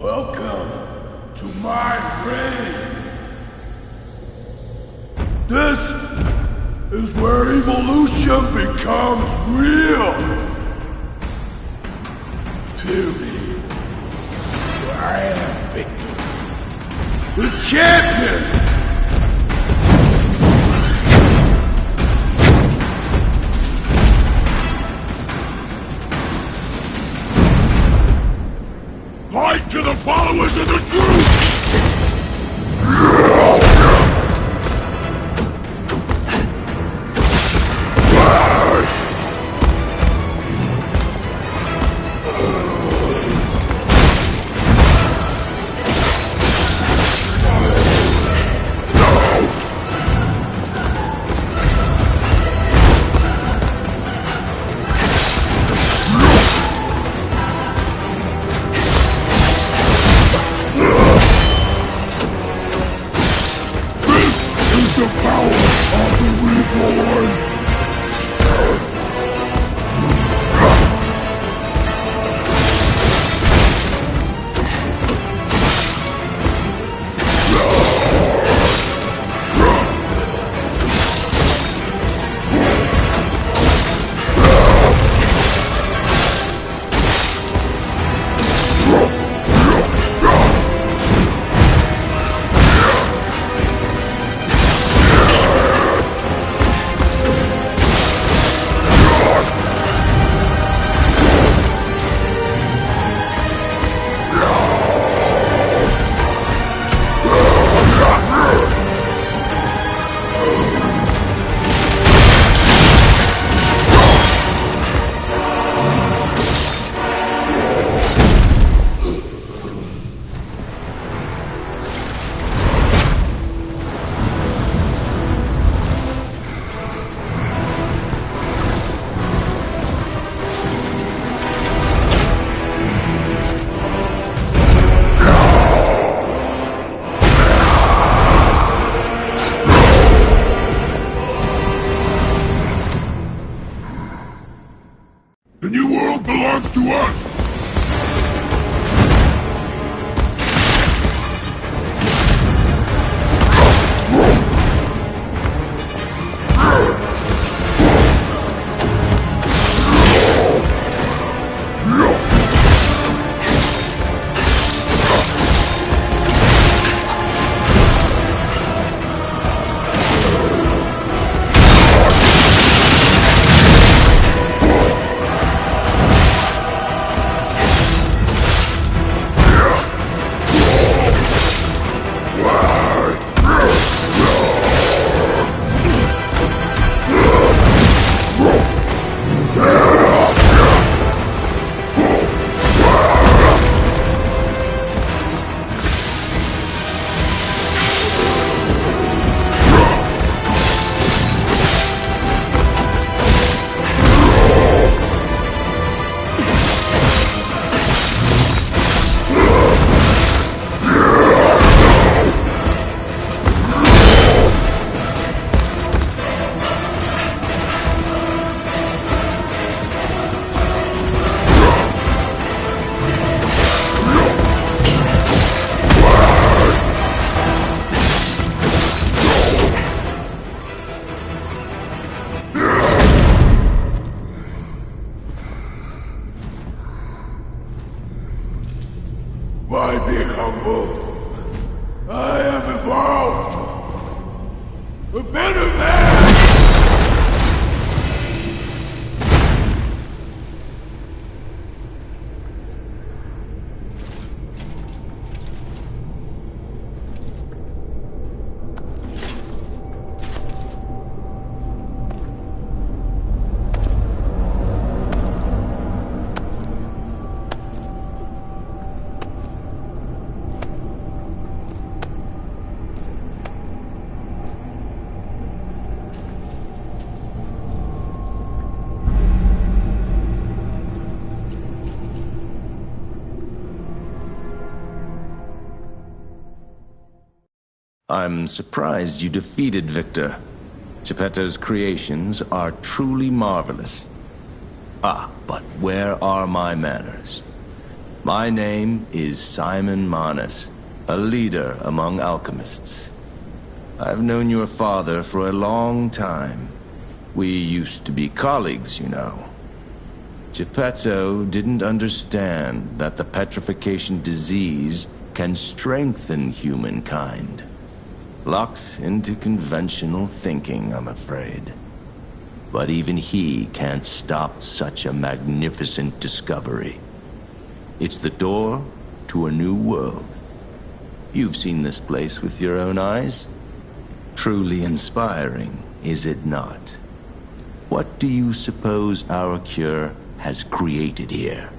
Welcome to my reign. This is where evolution becomes real. Period. I am Victor, the champion. Light to the followers of the truth! The new world belongs to us! Why be humble? I am evolved! A better man! I'm surprised you defeated Victor. Geppetto's creations are truly marvelous. Ah, but where are my manners? My name is Simon Manus, a leader among alchemists. I've known your father for a long time. We used to be colleagues, you know. Geppetto didn't understand that the petrification disease can strengthen humankind. Locked into conventional thinking, I'm afraid. But even he can't stop such a magnificent discovery. It's the door to a new world. You've seen this place with your own eyes. Truly inspiring, is it not? What do you suppose our cure has created here?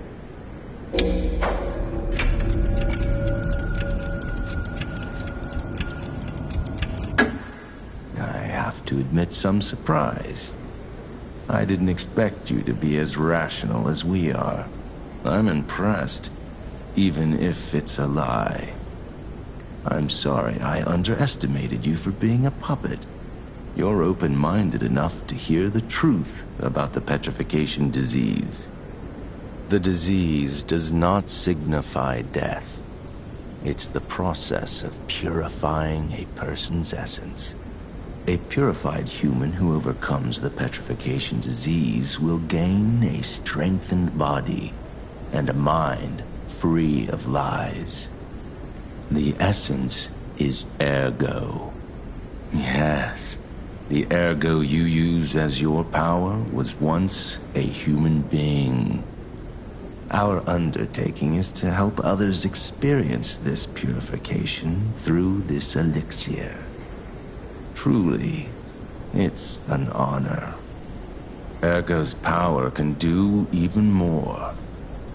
I have to admit some surprise. I didn't expect you to be as rational as we are. I'm impressed, even if it's a lie. I'm sorry I underestimated you for being a puppet. You're open-minded enough to hear the truth about the petrification disease. The disease does not signify death. It's the process of purifying a person's essence. A purified human who overcomes the petrification disease will gain a strengthened body and a mind free of lies. The essence is ergo. Yes, the ergo you use as your power was once a human being. Our undertaking is to help others experience this purification through this elixir. Truly, it's an honor. Ergo's power can do even more.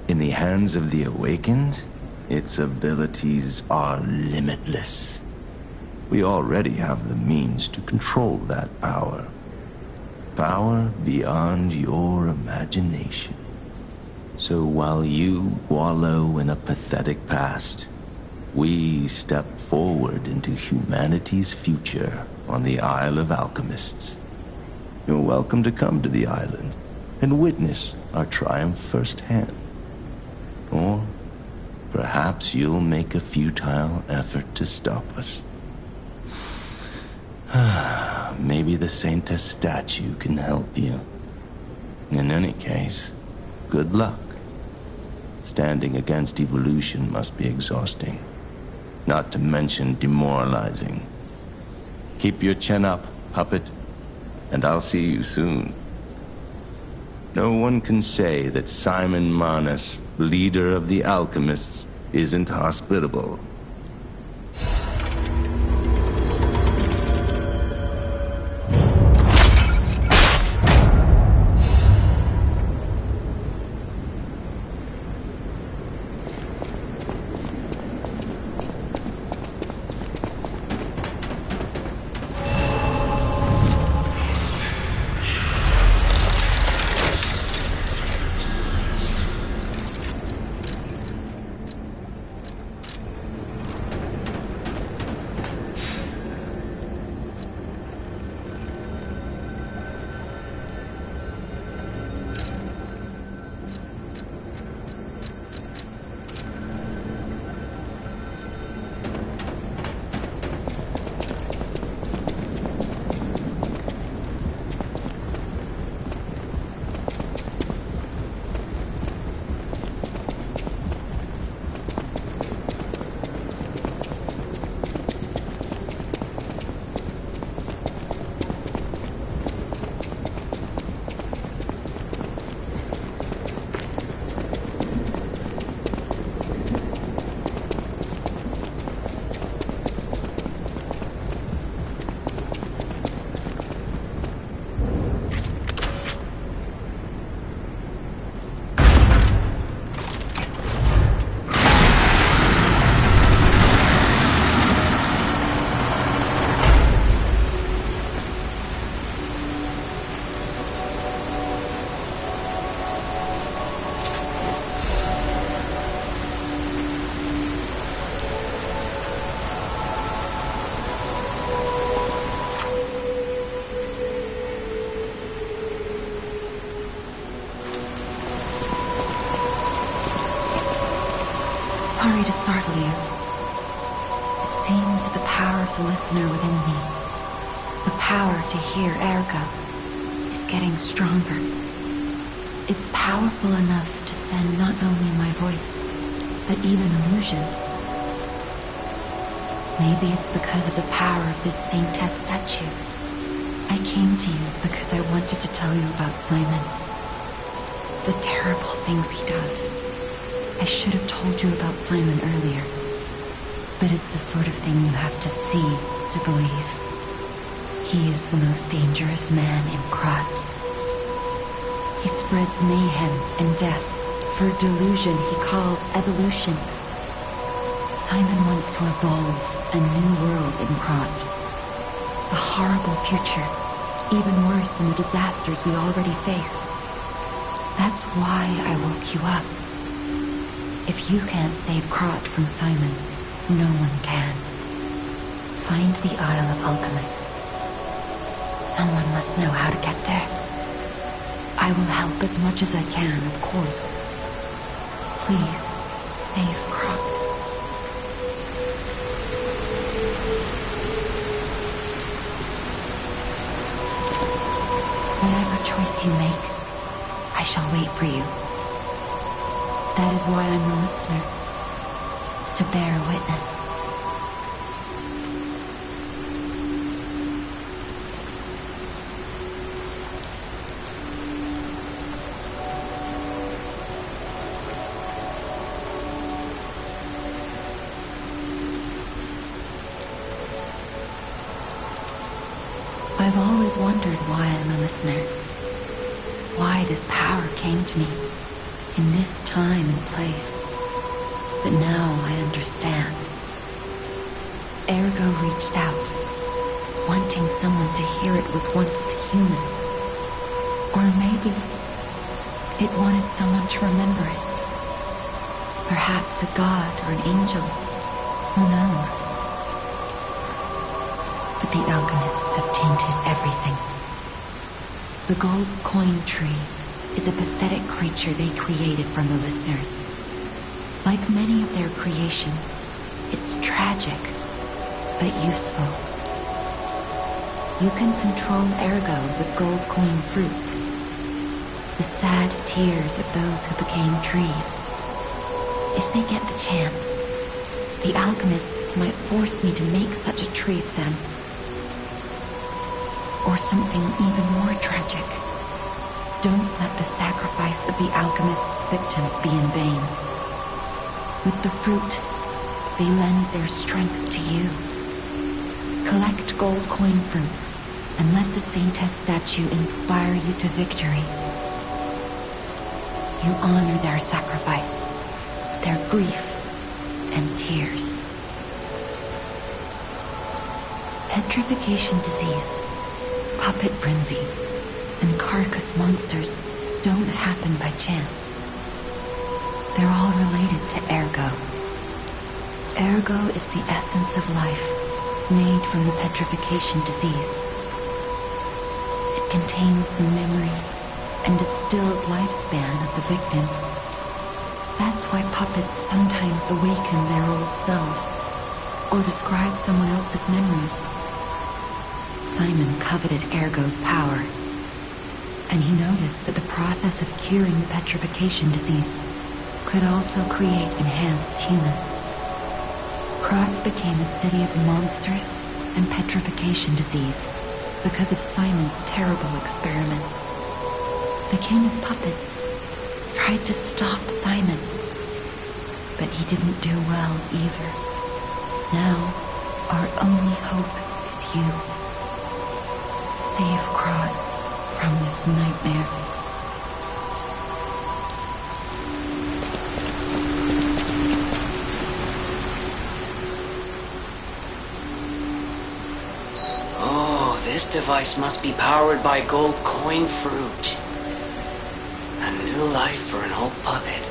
In the hands of the awakened, its abilities are limitless. We already have the means to control that power. Power beyond your imagination. So while you wallow in a pathetic past, we step forward into humanity's future on the Isle of Alchemists. You're welcome to come to the island and witness our triumph firsthand. Or perhaps you'll make a futile effort to stop us. Maybe the Saintess statue can help you. In any case, good luck. Standing against evolution must be exhausting, not to mention demoralizing. Keep your chin up, puppet, and I'll see you soon. No one can say that Simon Manus, leader of the alchemists, isn't hospitable. Sorry to startle you. It seems that the power of the listener within me, the power to hear ergo, is getting stronger. It's powerful enough to send not only my voice, but even illusions. Maybe it's because of the power of this Saintess statue. I came to you because I wanted to tell you about Simon. The terrible things he does. I should have told you about Simon earlier. But it's the sort of thing you have to see to believe. He is the most dangerous man in Krat. He spreads mayhem and death for a delusion he calls evolution. Simon wants to evolve a new world in Krat. A horrible future, even worse than the disasters we already face. That's why I woke you up. If you can't save Krat from Simon, no one can. Find the Isle of Alchemists. Someone must know how to get there. I will help as much as I can, of course. Please, save Krat. Whatever choice you make, I shall wait for you. That is why I'm a listener, to bear witness. I've always wondered why I'm a listener. Why this power came to me, in this time and place. But now I understand. Ergo reached out, wanting someone to hear it was once human. Or maybe it wanted someone to remember it. Perhaps a god or an angel. Who knows? But the alchemists have tainted everything. The gold coin tree is a pathetic creature they created from the listeners. Like many of their creations, it's tragic, but useful. You can control ergo with gold coin fruits. The sad tears of those who became trees. If they get the chance, the alchemists might force me to make such a tree of them. Or something even more tragic. Don't let the sacrifice of the alchemists' victims be in vain. With the fruit, they lend their strength to you. Collect gold coin fruits, and let the Saintess statue inspire you to victory. You honor their sacrifice, their grief, and tears. Petrification disease, puppet frenzy, and carcass monsters don't happen by chance. They're all related to ergo. Ergo is the essence of life, made from the petrification disease. It contains the memories and distilled lifespan of the victim. That's why puppets sometimes awaken their old selves, or describe someone else's memories. Simon coveted ergo's power, and he noticed that the process of curing the petrification disease could also create enhanced humans. Krat became a city of monsters and petrification disease because of Simon's terrible experiments. The king of puppets tried to stop Simon, but he didn't do well either. Now, our only hope is you. Save Krat from this nightmare. This device must be powered by gold coin fruit. A new life for an old puppet.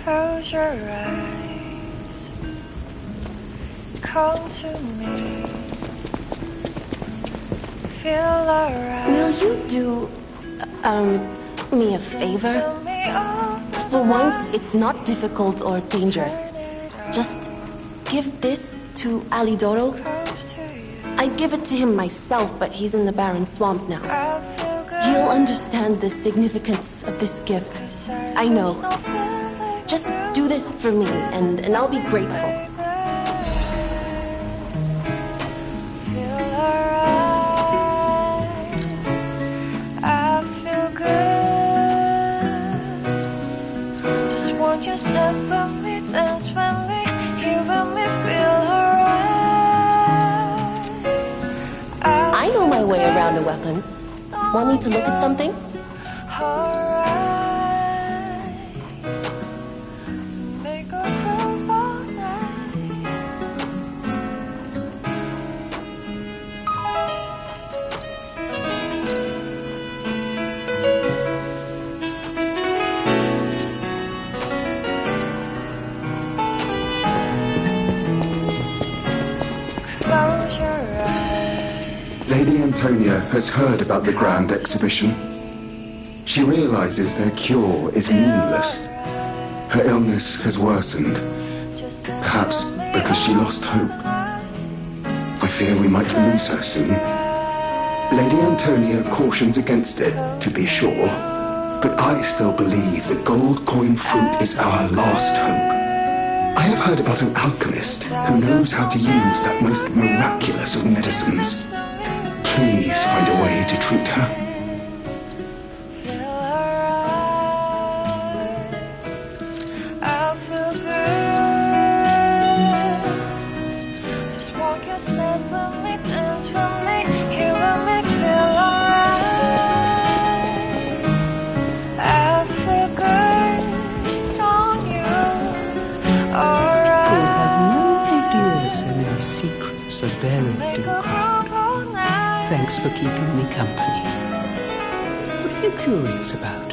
Close your eyes. Come to me. Feel alright. Will you do, me a favor? For once, it's not difficult or dangerous. Just give this to Alidoro. I'd give it to him myself, but he's in the barren swamp now. He'll understand the significance of this gift. I know. Just do this for me, and I'll be grateful. I know my way around a weapon. Want me to look at something? Lady Antonia has heard about the grand exhibition. She realizes their cure is meaningless. Her illness has worsened, perhaps because she lost hope. I fear we might lose her soon. Lady Antonia cautions against it, to be sure, but I still believe the gold coin fruit is our last hope. I have heard about an alchemist who knows how to use that most miraculous of medicines. Please find a way to treat her. Thanks for keeping me company. What are you curious about?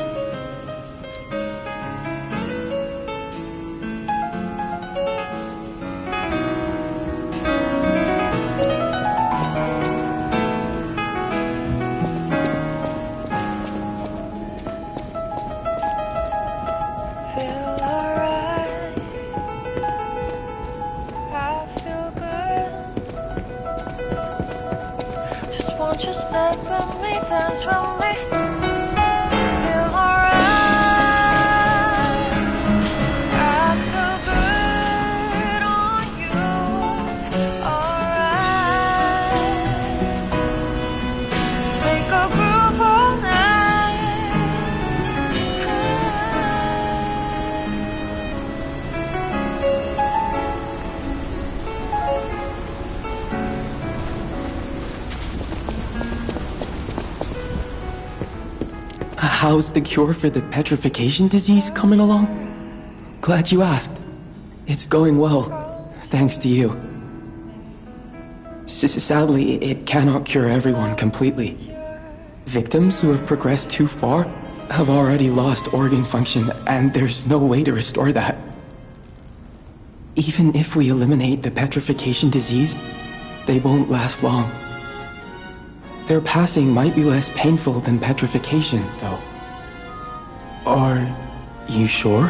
How's the cure for the petrification disease coming along? Glad you asked. It's going well, thanks to you. Sadly, it cannot cure everyone completely. Victims who have progressed too far have already lost organ function, and there's no way to restore that. Even if we eliminate the petrification disease, they won't last long. Their passing might be less painful than petrification, though. Are you sure?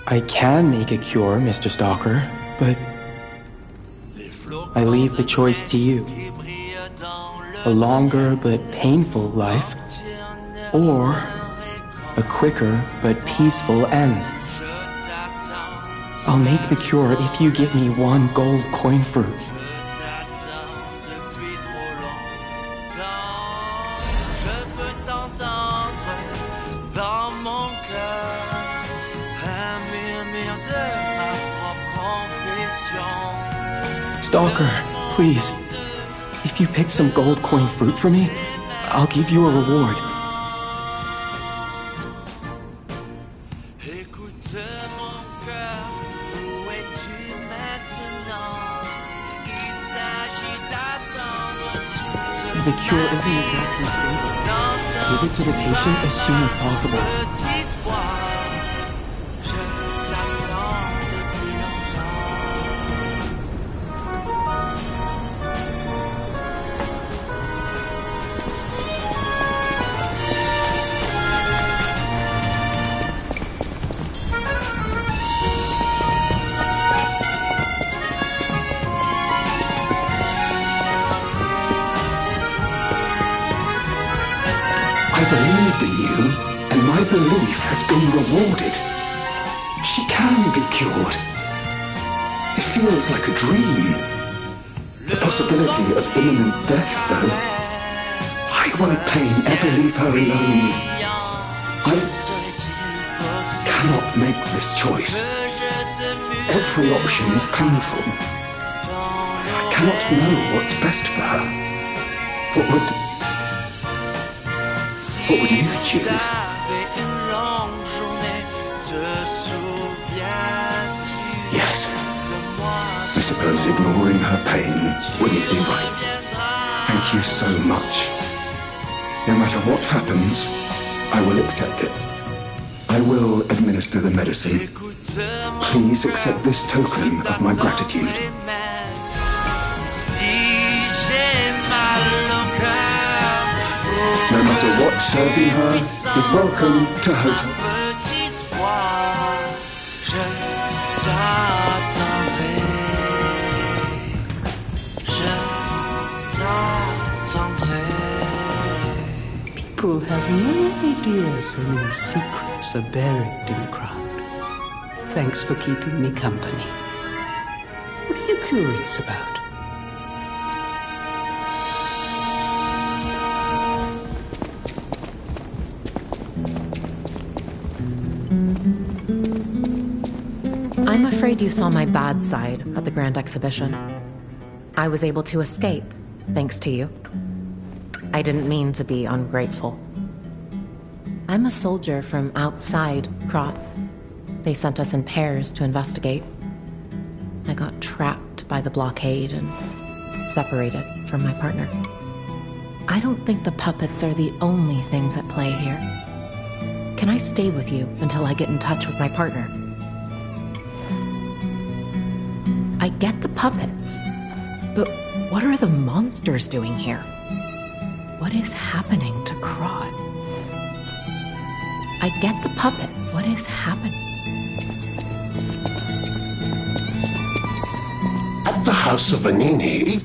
I can make a cure, Mr. Stalker, but I leave the choice to you. A longer but painful life, or a quicker but peaceful end. I'll make the cure if you give me one gold coin fruit. Stalker, please. If you pick some gold coin fruit for me, I'll give you a reward. The cure isn't exactly stable. Give it to the patient as soon as possible. believed in you, and my belief has been rewarded. She can be cured. It feels like a dream. The possibility of imminent death, though. Why won't pain ever leave her alone? I cannot make this choice. Every option is painful. I cannot know what's best for her. What would you choose? Yes. I suppose ignoring her pain wouldn't be right. Thank you so much. No matter what happens, I will accept it. I will administer the medicine. Please accept this token of my gratitude. No matter what, serving her is welcome to Hotel. People have no idea so many secrets are buried in the crowd. Thanks for keeping me company. What are you curious about? I'm afraid you saw my bad side at the Grand Exhibition. I was able to escape, thanks to you. I didn't mean to be ungrateful. I'm a soldier from outside Krot. They sent us in pairs to investigate. I got trapped by the blockade and separated from my partner. I don't think the puppets are the only things at play here. Can I stay with you until I get in touch with my partner? I get the puppets, but what are the monsters doing here? What is happening to Krot? I get the puppets. What is happening? At the House of Vanini,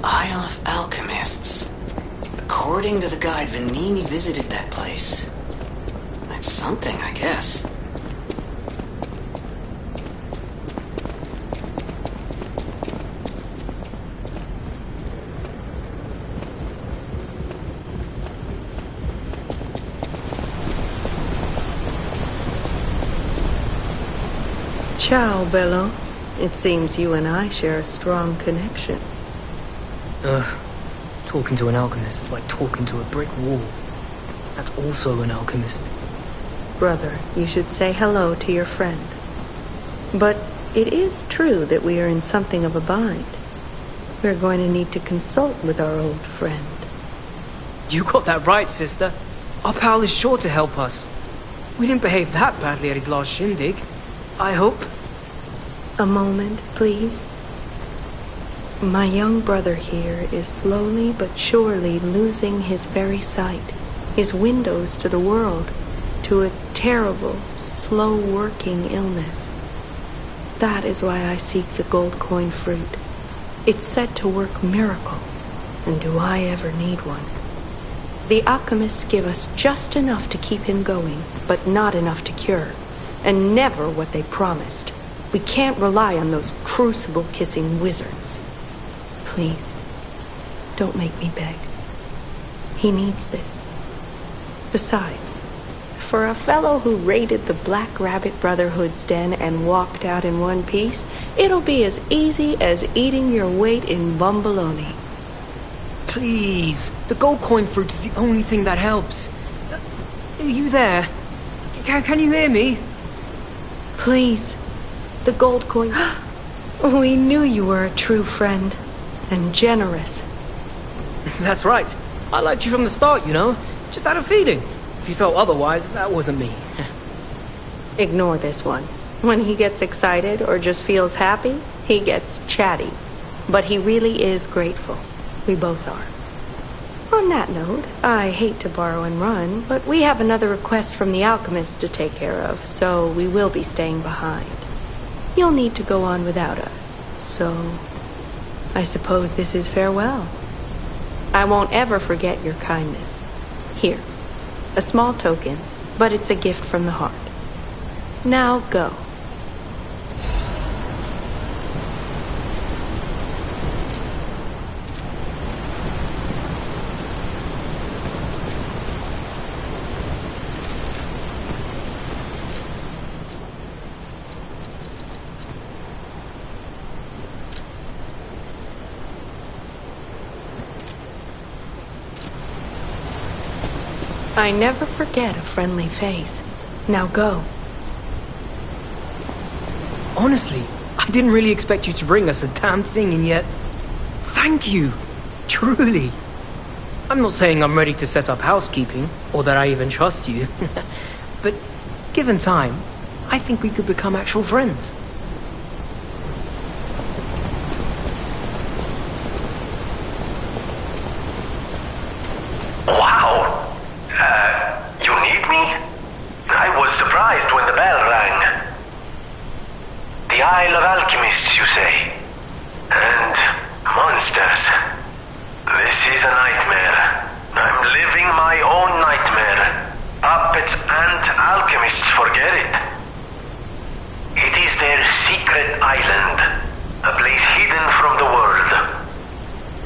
Isle of Alchemists. According to the guide, Venini visited that place. That's something, I guess. Ciao, Bello. It seems you and I share a strong connection. Talking to an alchemist is like talking to a brick wall. That's also an alchemist. Brother, you should say hello to your friend. But it is true that we are in something of a bind. We're going to need to consult with our old friend. You got that right, sister. Our pal is sure to help us. We didn't behave that badly at his last shindig. I hope. A moment, please. My young brother here is slowly but surely losing his very sight, his windows to the world, to a terrible, slow-working illness. That is why I seek the gold coin fruit. It's said to work miracles, and do I ever need one? The alchemists give us just enough to keep him going, but not enough to cure, and never what they promised. We can't rely on those crucible-kissing wizards. Please, don't make me beg. He needs this. Besides, for a fellow who raided the Black Rabbit Brotherhood's den and walked out in one piece, it'll be as easy as eating your weight in bumbaloni. Please, the gold coin fruit is the only thing that helps. Are you there? Can you hear me? Please, the gold coin... We knew you were a true friend. And generous. That's right. I liked you from the start, you know. Just had a feeling. If you felt otherwise, that wasn't me. Ignore this one. When he gets excited or just feels happy, he gets chatty. But he really is grateful. We both are. On that note, I hate to borrow and run, but we have another request from the alchemist to take care of, so we will be staying behind. You'll need to go on without us, so... I suppose this is farewell. I won't ever forget your kindness. Here, a small token, but it's a gift from the heart. Now go. I never forget a friendly face. Now go. Honestly, I didn't really expect you to bring us a damn thing, and yet... Thank you. Truly. I'm not saying I'm ready to set up housekeeping, or that I even trust you. But given time, I think we could become actual friends. Isle of Alchemists, you say? And monsters. This is a nightmare. I'm living my own nightmare. Puppets and alchemists forget it. It is their secret island, a place hidden from the world.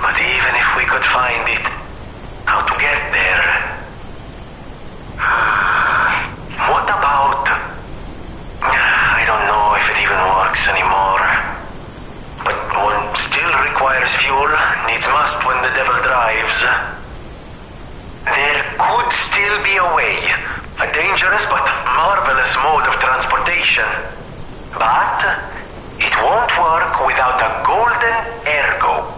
But even if we could find it, how to get there? What about... I don't know if it even works anymore. But one still requires fuel, needs must when the devil drives. There could still be a way, a dangerous but marvelous mode of transportation. But it won't work without a golden ergo.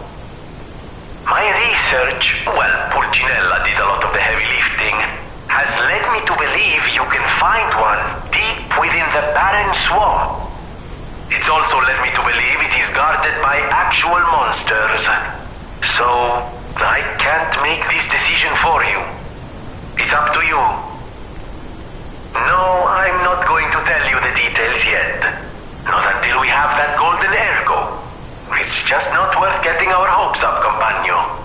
My research, well, Pulcinella did a lot of the heavy lifting, has led me to believe you can find one deep within the barren swamp. It's also led me to believe it is guarded by actual monsters. So, I can't make this decision for you. It's up to you. No, I'm not going to tell you the details yet. Not until we have that golden ergo. It's just not worth getting our hopes up, compagno.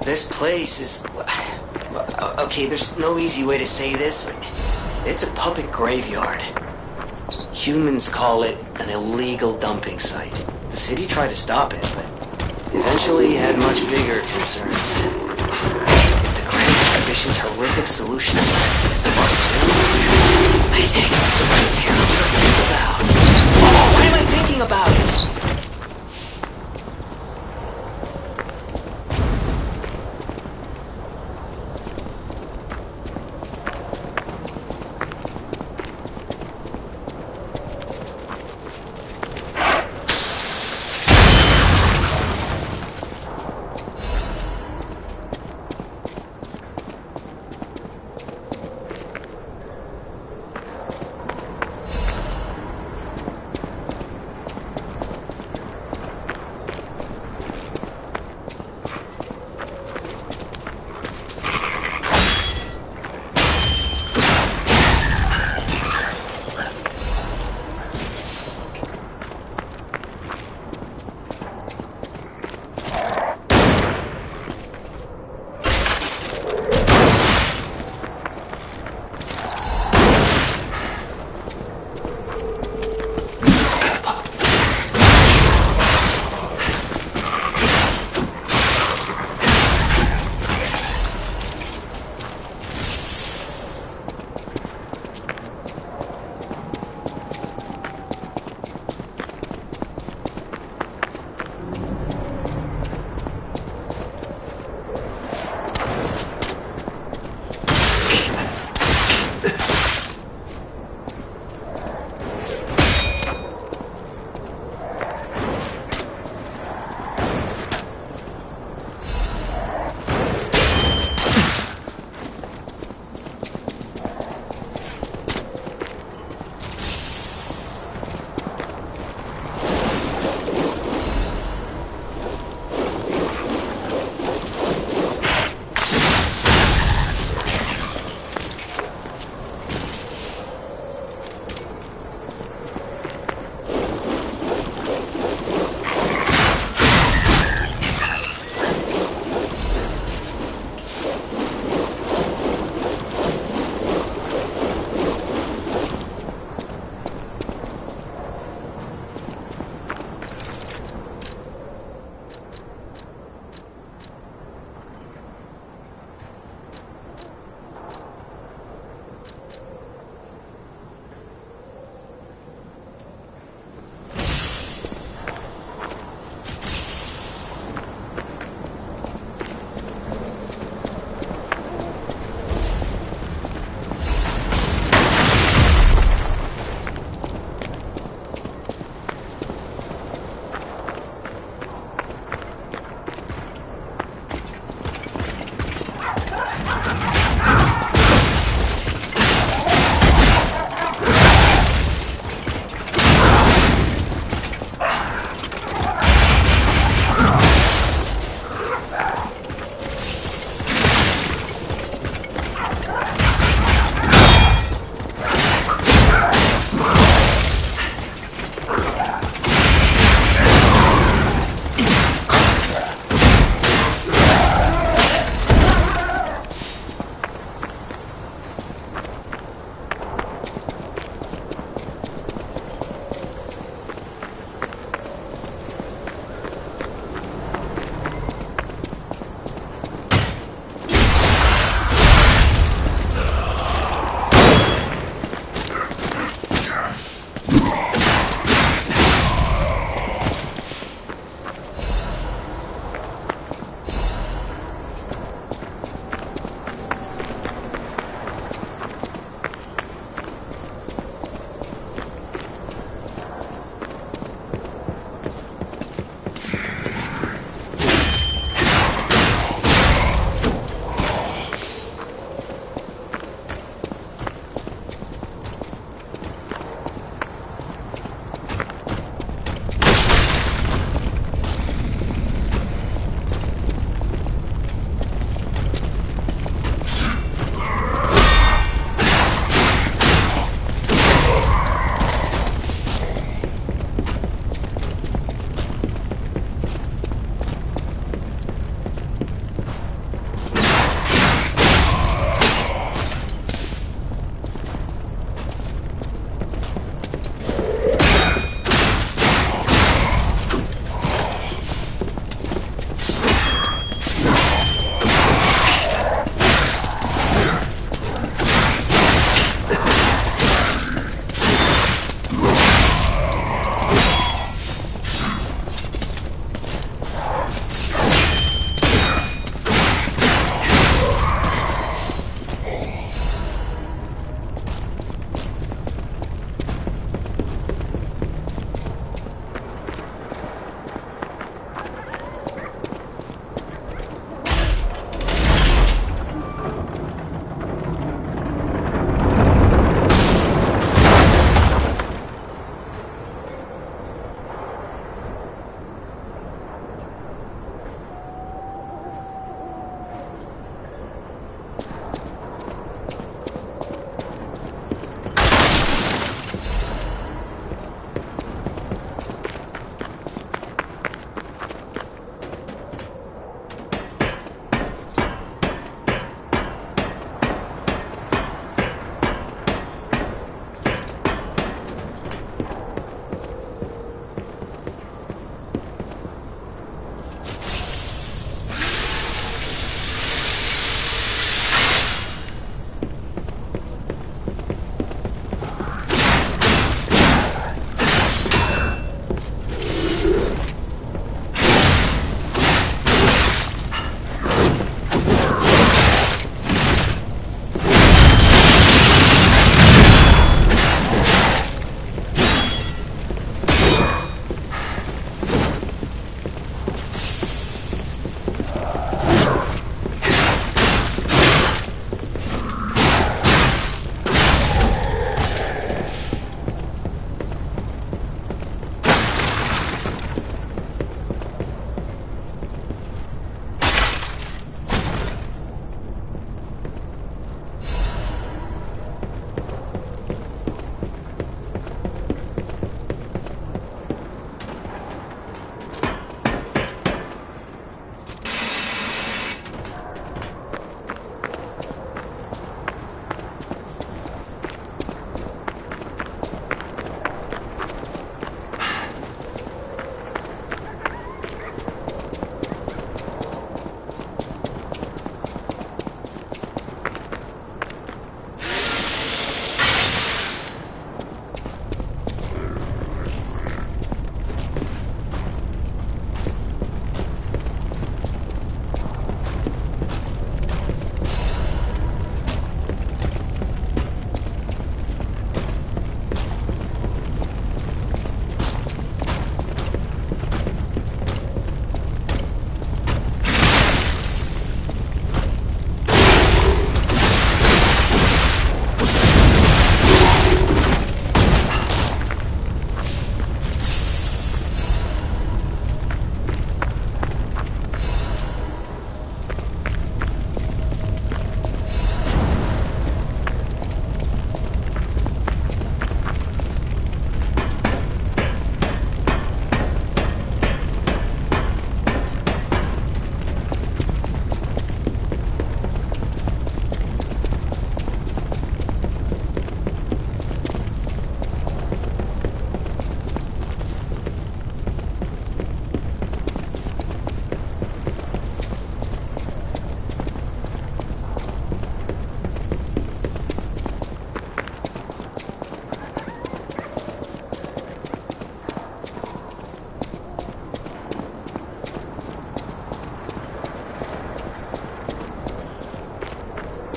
This place is... Okay, there's no easy way to say this, but it's a puppet graveyard. Humans call it an illegal dumping site. The city tried to stop it, but eventually had much bigger concerns. If the Grand Exhibition's horrific solutions are this far too, I think it's just too terrible to think about. Oh, why am I thinking about it?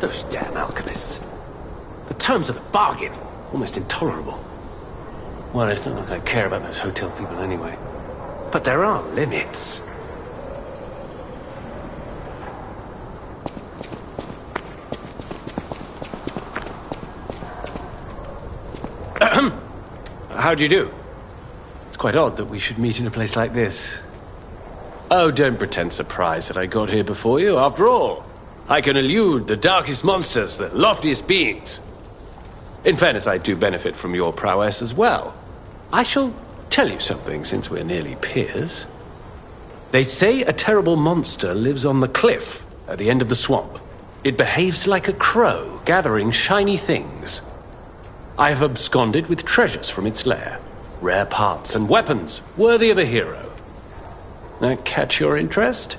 Those damn alchemists. The terms of the bargain, almost intolerable. Well, it's not like I care about those hotel people anyway. But there are limits. How do you do? It's quite odd that we should meet in a place like this. Oh, don't pretend surprised that I got here before you. After all, I can elude the darkest monsters, the loftiest beings. In fairness, I do benefit from your prowess as well. I shall tell you something, since we're nearly peers. They say a terrible monster lives on the cliff at the end of the swamp. It behaves like a crow, gathering shiny things. I have absconded with treasures from its lair. Rare parts and weapons, worthy of a hero. That catch your interest?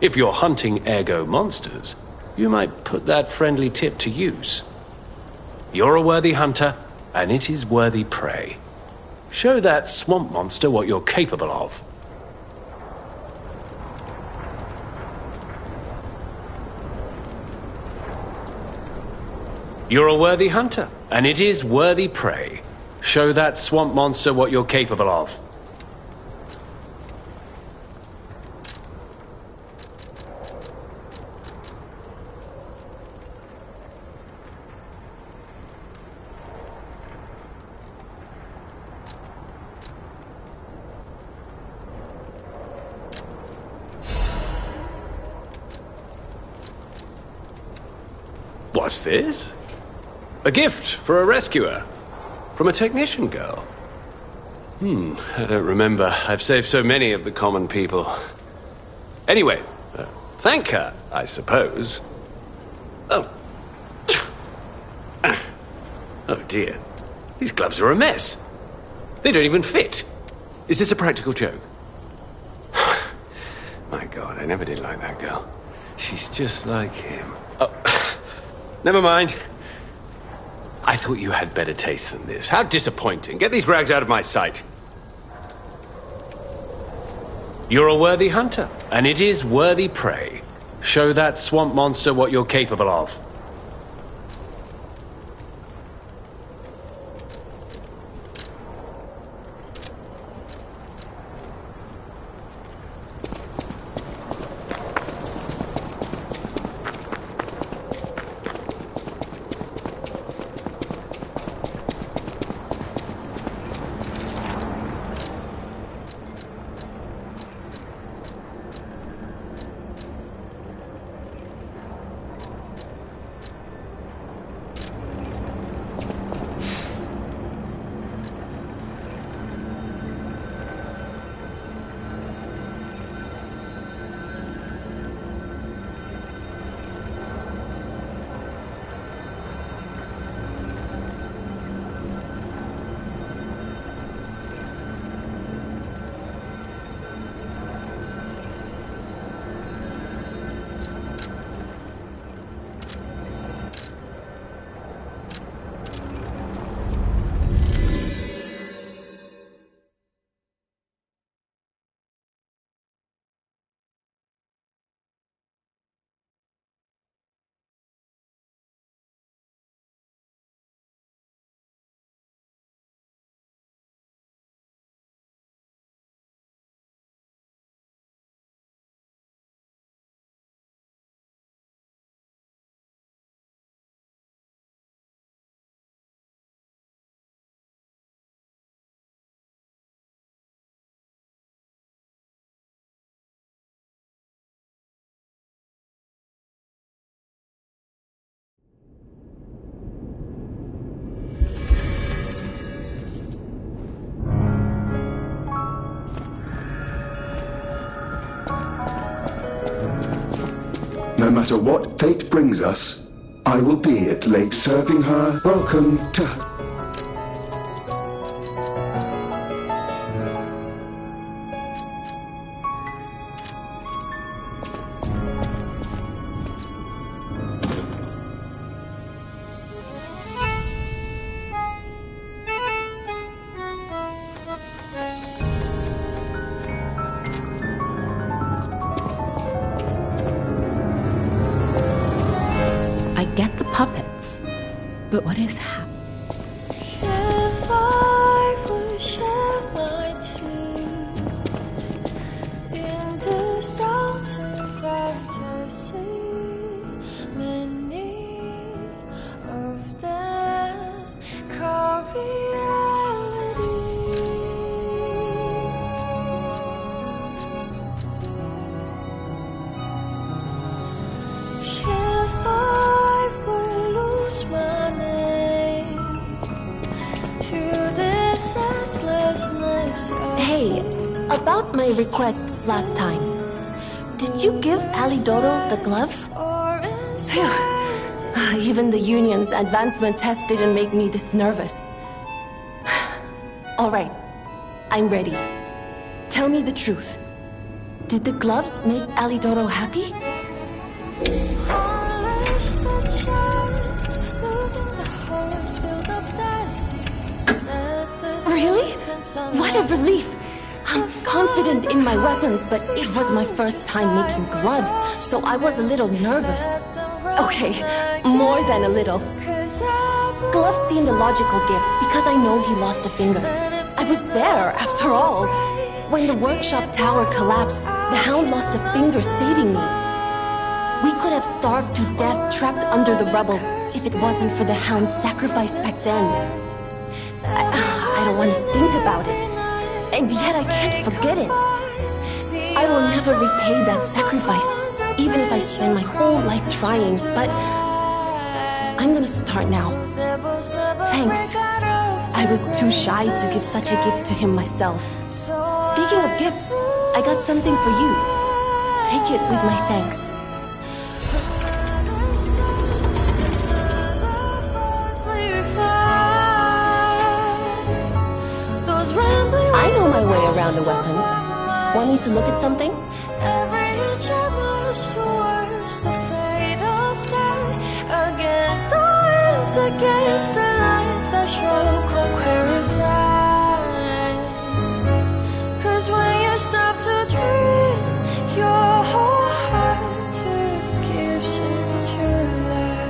If you're hunting ergo monsters, you might put that friendly tip to use. You're a worthy hunter, and it is worthy prey. Show that swamp monster what you're capable of. You're a worthy hunter, and it is worthy prey. Show that swamp monster what you're capable of. What's this? A gift for a rescuer. From a technician girl. I don't remember. I've saved so many of the common people. Anyway, thank her, I suppose. Oh. Oh dear. These gloves are a mess. They don't even fit. Is this a practical joke? My God, I never did like that girl. She's just like him. Oh, never mind. I thought you had better taste than this. How disappointing. Get these rags out of my sight. You're a worthy hunter, and it is worthy prey. Show that swamp monster what you're capable of. No matter what fate brings us, I will be at late serving her. Welcome to... But what is happening? If I would shed my teeth in this doubting fantasy, many of them call reality. If I would lose my name to this senselessness of Hey, about my request last time. Did you give Alidoro the gloves? Phew. Even the Union's advancement test didn't make me this nervous. Alright, I'm ready. Tell me the truth. Did the gloves make Alidoro happy? unleash the chance, losing the horse, build up their seas, set the Really? serpents on What a relief! I'm confident in my weapons, but it was my first time making gloves, so I was a little nervous. Okay, more than a little. Gloves seemed a logical gift because I know he lost a finger. I was there, after all. When the workshop tower collapsed, the Hound lost a finger saving me. We could have starved to death trapped under the rubble if it wasn't for the Hound's sacrifice back then. I don't want to think about it. And yet I can't forget it. I will never repay that sacrifice, even if I spend my whole life trying, but I'm gonna start now. Thanks. I was too shy to give such a gift to him myself. Speaking of gifts, I got something for you. Take it with my thanks. I know my way around a weapon. Want me to look at something? Against the lights I stroke, where is that? 'Cause when you stop to dream, your whole heart gives into light.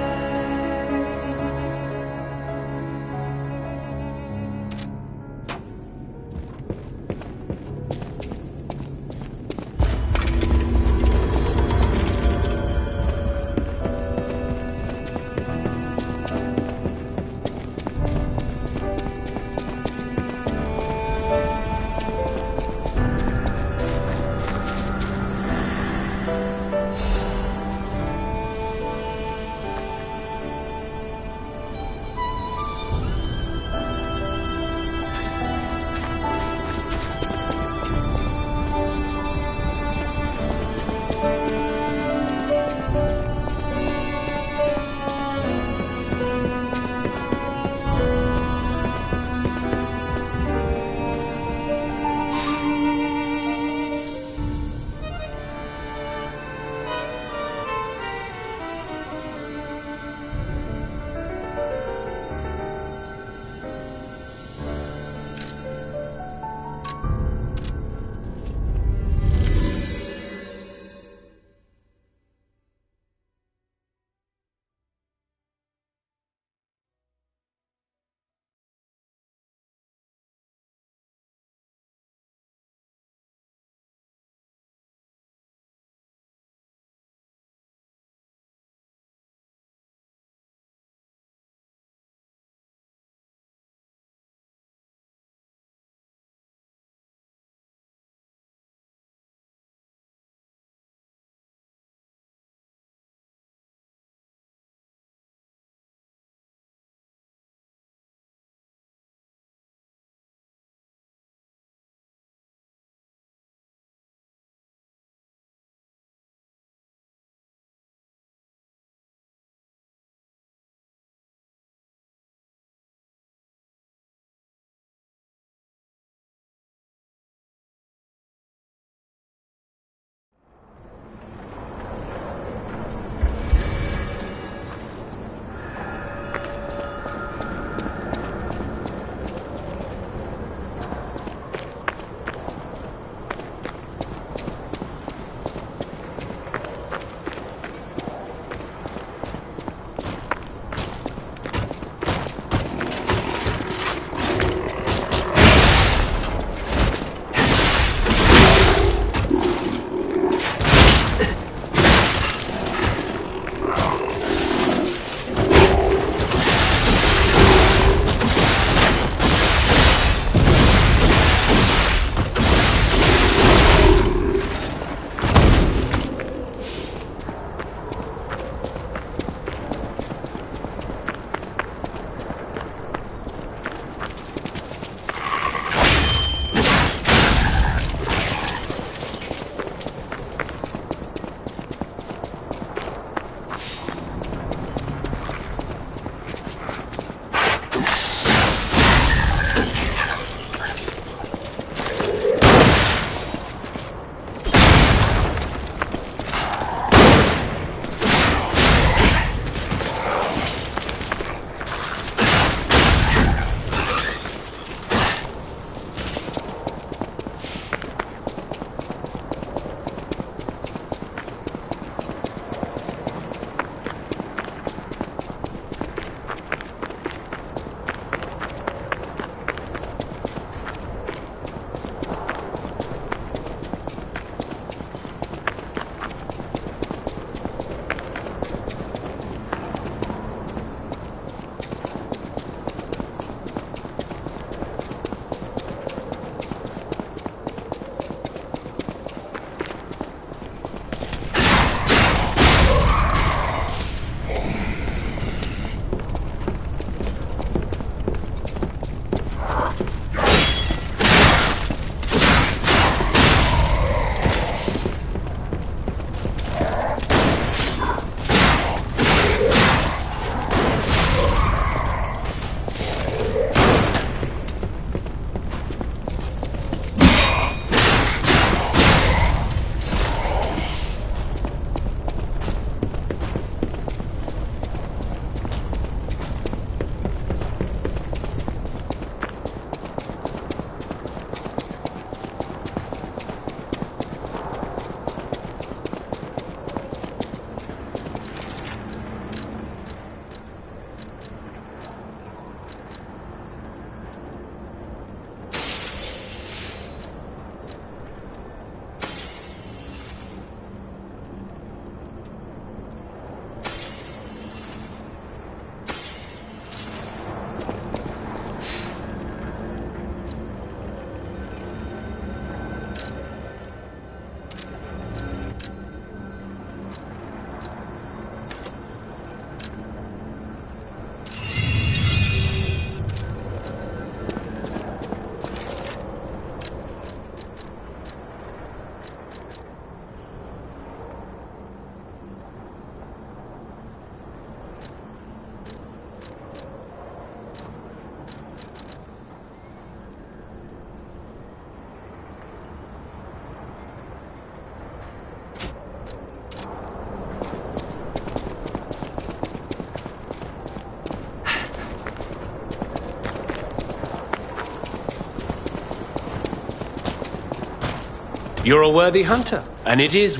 You're a worthy hunter, and it is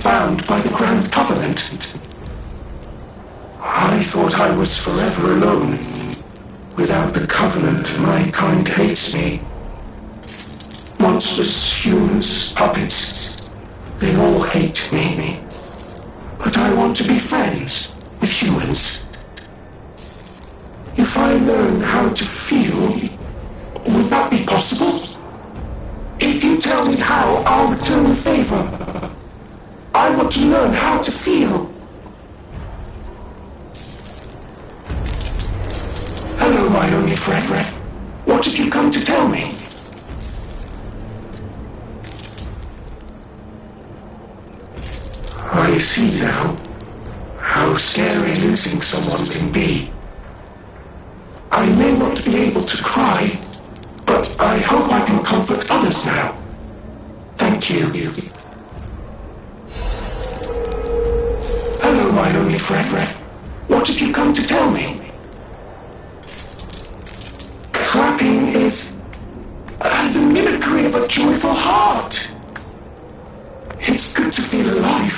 bound by the Grand Covenant. I thought I was forever alone. Without the Covenant, my kind hates me. Monsters, humans, puppets, they all hate me. But I want to be friends with humans. If I learn how to feel, would that be possible? If you tell me how, I'll return the favor. I want to learn how to feel. Hello, my only friend. What have you come to tell me? I see now how scary losing someone can be. I may not be able to cry, but I hope I can comfort others now. Thank you. Hello, my only friend. What have you come to tell me? Clapping is the mimicry of a joyful heart. It's good to feel alive.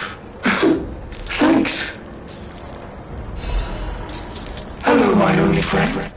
Thanks. Hello, my only friend.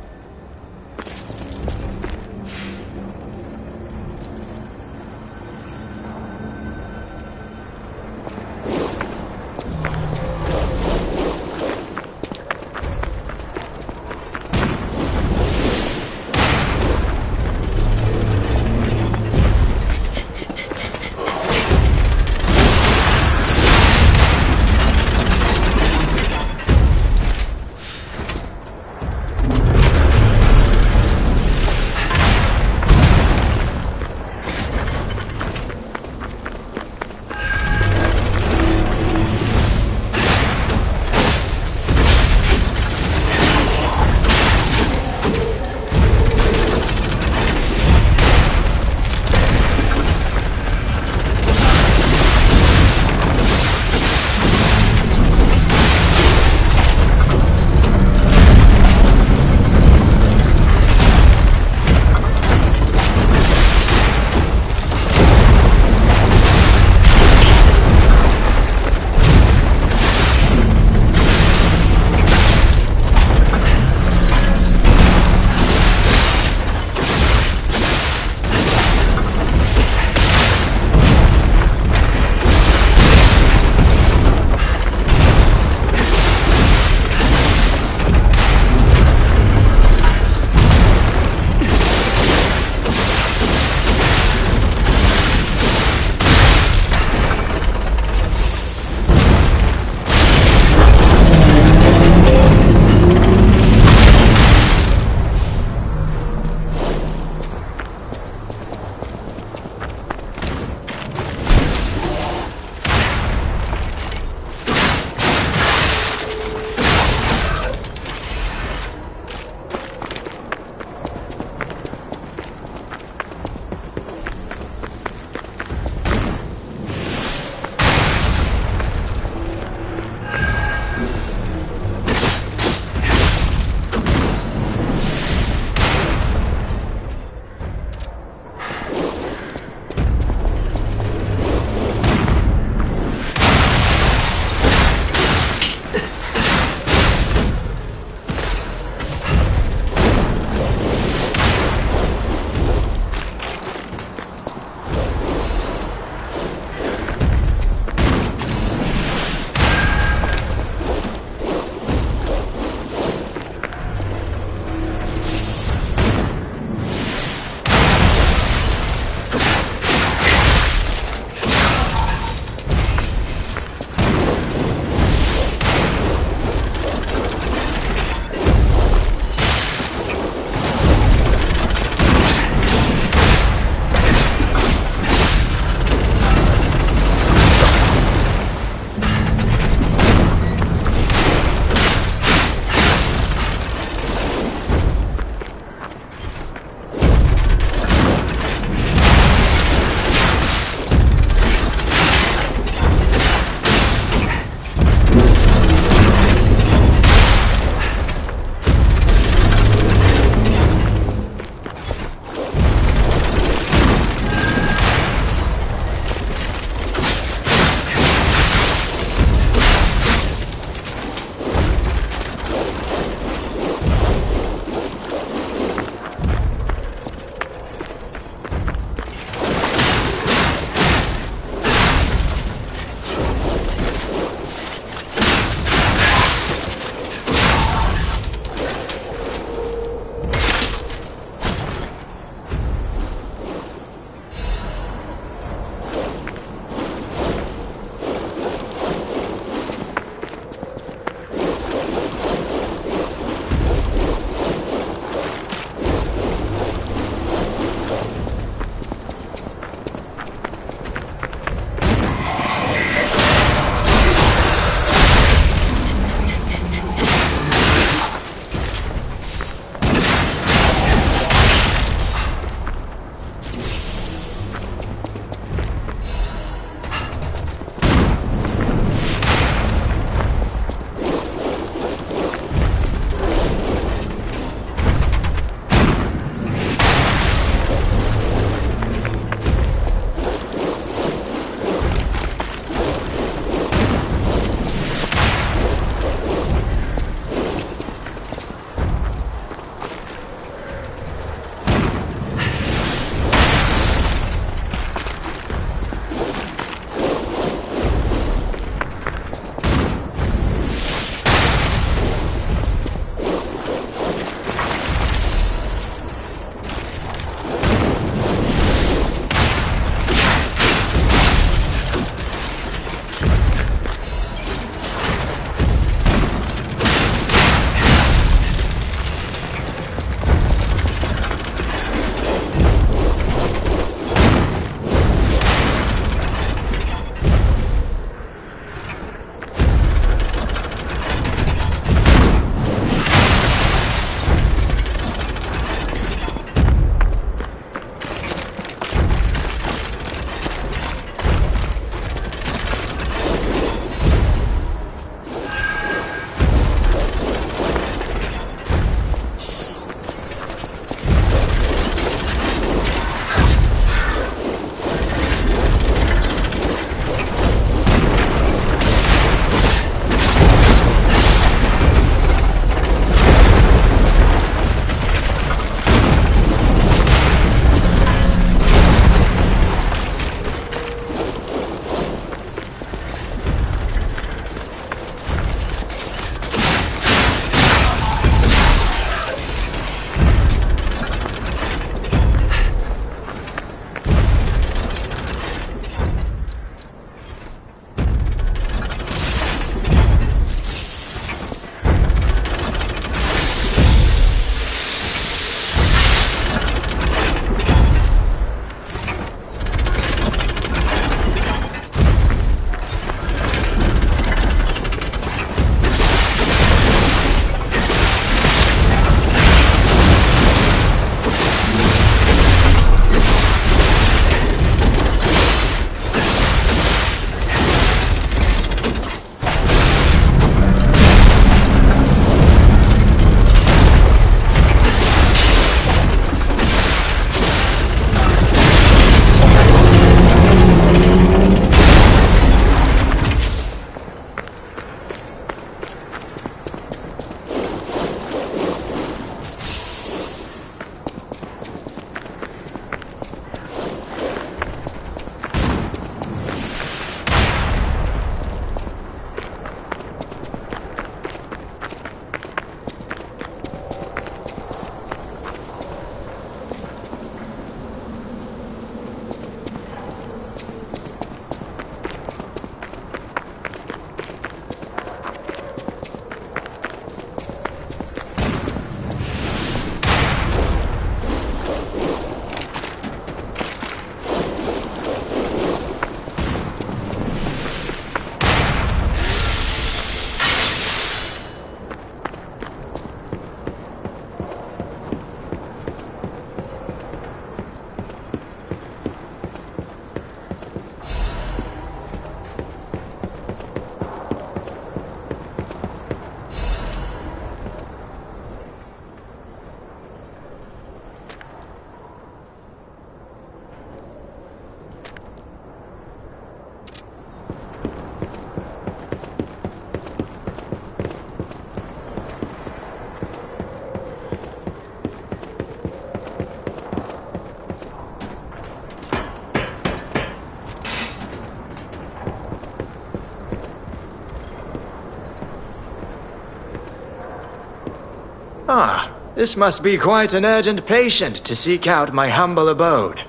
Ah, this must be quite an urgent patient to seek out my humble abode.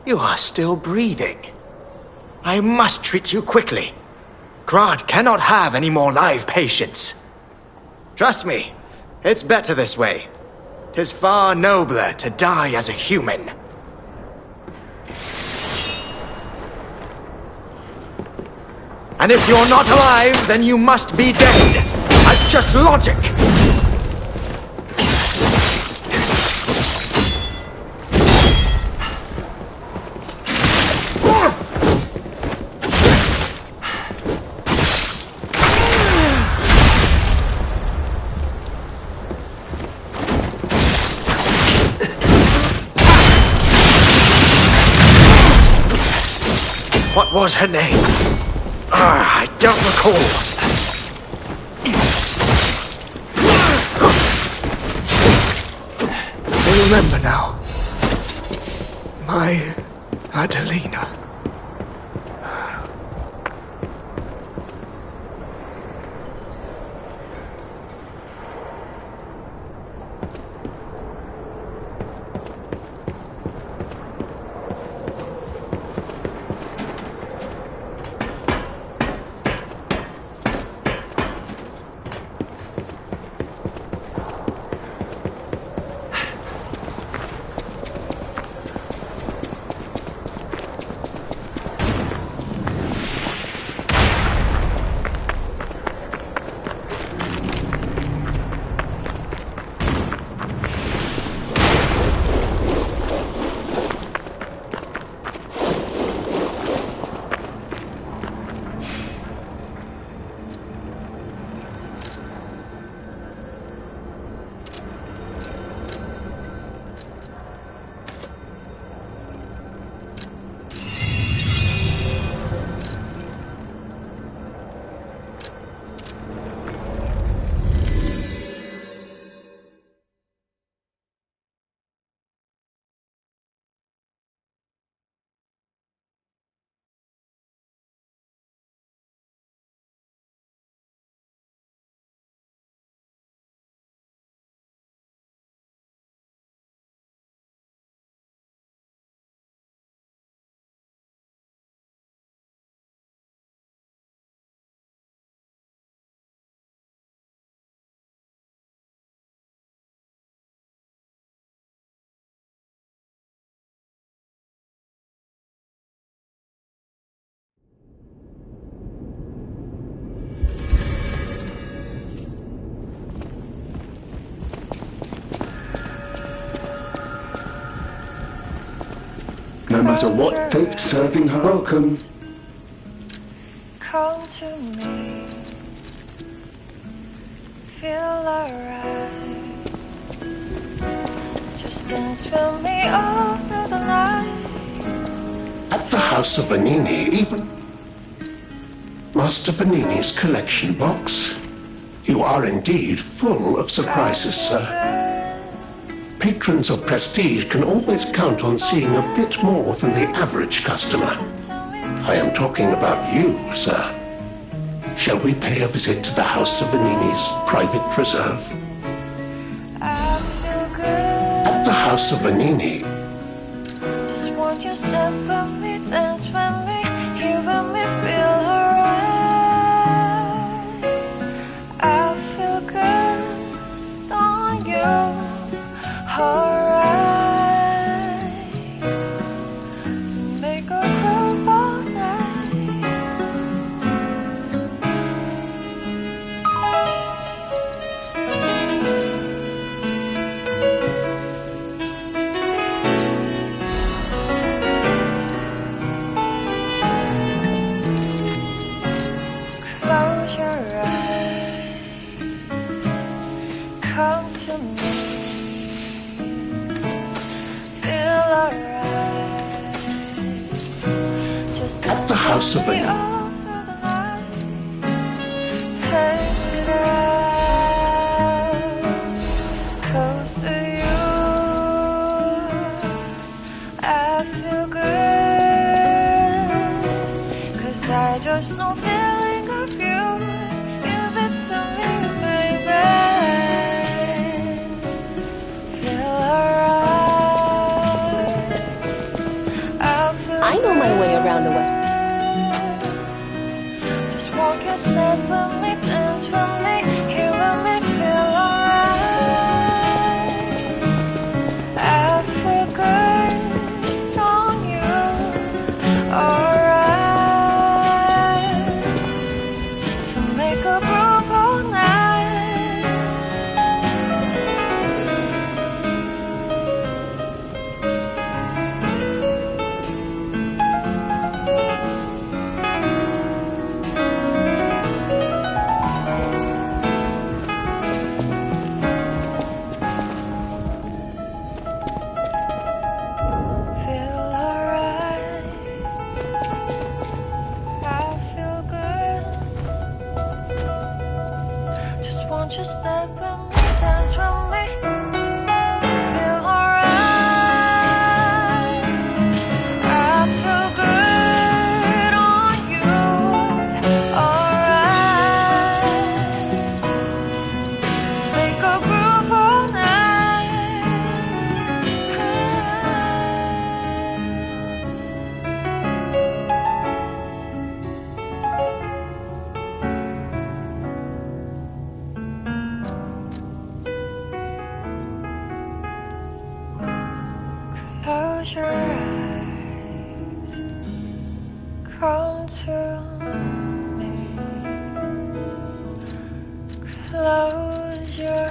You are still breathing. I must treat you quickly. Grad cannot have any more live patients. Trust me, it's better this way. 'Tis far nobler to die as a human. And if you're not alive, then you must be dead. That's just logic. What was her name? I don't recall. I remember now. My Adelina. No matter what fate serving her, welcome. Come to me, feel alright. Just dance with me all through the night. At the House of Vanini, even Master Vanini's collection box. You are indeed full of surprises, sir. Patrons of prestige can always count on seeing a bit more than the average customer. I am talking about you, sir. Shall we pay a visit to the House of Vanini's private reserve? At the House of Vanini, Just want you step with me, dance with me, hear with me, feel alright. I feel good on you. Alright, to make a groove all night. Close your eyes, come to me. at the House of Vanini. Close to you, I feel good, 'cause I just know feeling of you. Give it to me, baby. Won't you step with me, dance with me, feel alright. I feel good on you, alright. Make a groove all night. Close your eyes, come to me. Close your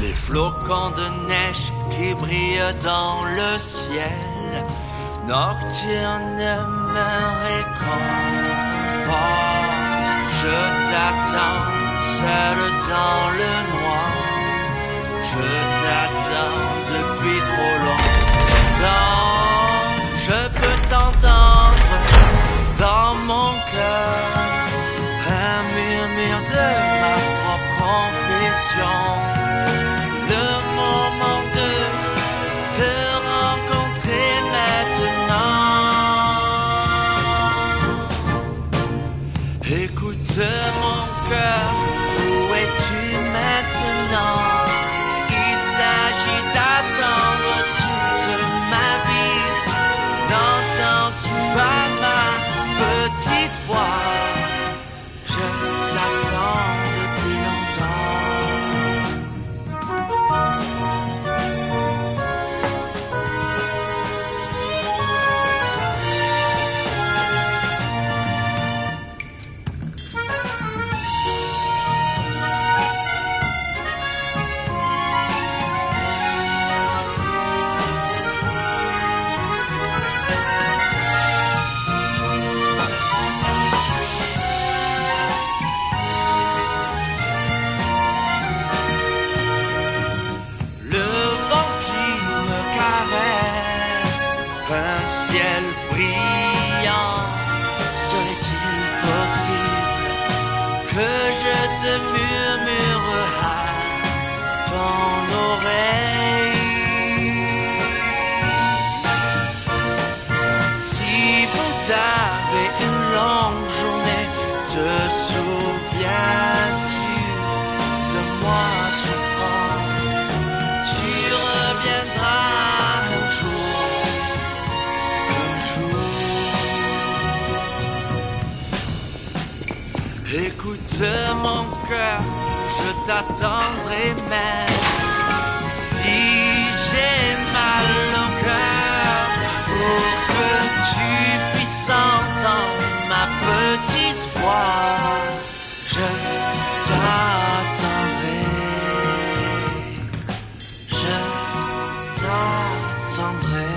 Les flocons de neige qui brillent dans le ciel nocturne me réconforte. Je t'attends seul dans le noir. Je t'attends depuis trop longtemps. Je peux t'entendre dans mon cœur, un murmure de ma propre confession. Le moment de te rencontrer maintenant. Écoute mon cœur, où es-tu maintenant? Il s'agit d'attendre toute ma vie. N'entends-tu pas ma petite voix? Je t'attends depuis longtemps. Le vent qui me caresse, un ciel brillant. Serait-il possible que je te murmure à ton oreille? Si vous avez une longue journée, te souviens-tu de moi souffrant? Tu reviendras un jour, un jour. Écoute mon cœur, je t'attendrai même. Si j'ai mal au cœur, pour que tu puisses entendre ma petite voix, je t'attendrai. Je t'attendrai.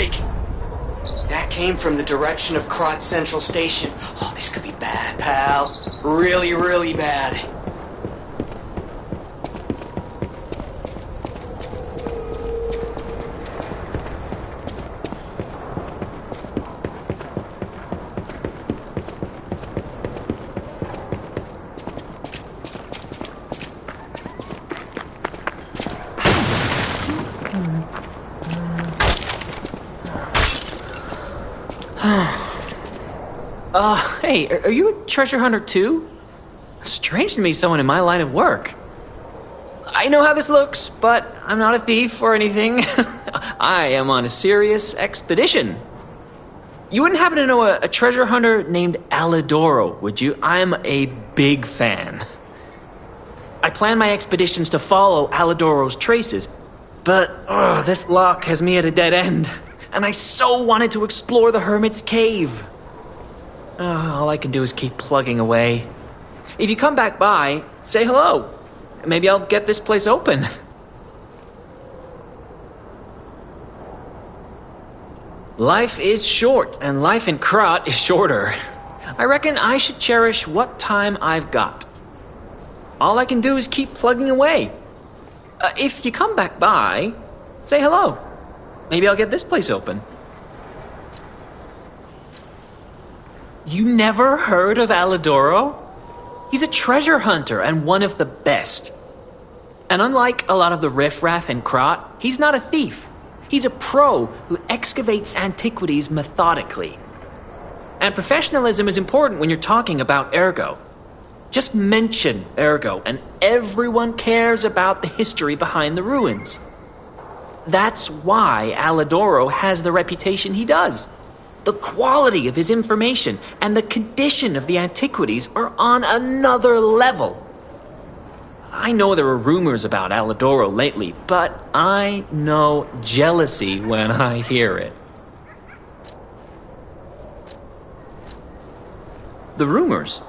earthquake! That came from the direction of Krot Central Station. Oh, this could be bad, pal. Really, really bad. Hey, are you a treasure hunter too? Strange to me, someone in my line of work. I know how this looks, but I'm not a thief or anything. I am on a serious expedition. You wouldn't happen to know a treasure hunter named Alidoro, would you? I'm a big fan. I plan my expeditions to follow Alidoro's traces, but this lock has me at a dead end, and I so wanted to explore the Hermit's Cave. All I can do is keep plugging away. If you come back by, say hello. Maybe I'll get this place open. Life is short, and life in Krot is shorter. I reckon I should cherish what time I've got. All I can do is keep plugging away. If you come back by, say hello. Maybe I'll get this place open. You never heard of Alidoro? He's a treasure hunter and one of the best. And unlike a lot of the riffraff in Krot, he's not a thief. He's a pro who excavates antiquities methodically. And professionalism is important when you're talking about Ergo. Just mention Ergo and everyone cares about the history behind the ruins. That's why Alidoro has the reputation he does. The quality of his information and the condition of the antiquities are on another level. I know there are rumors about Alidoro lately, but I know jealousy when I hear it. The rumors?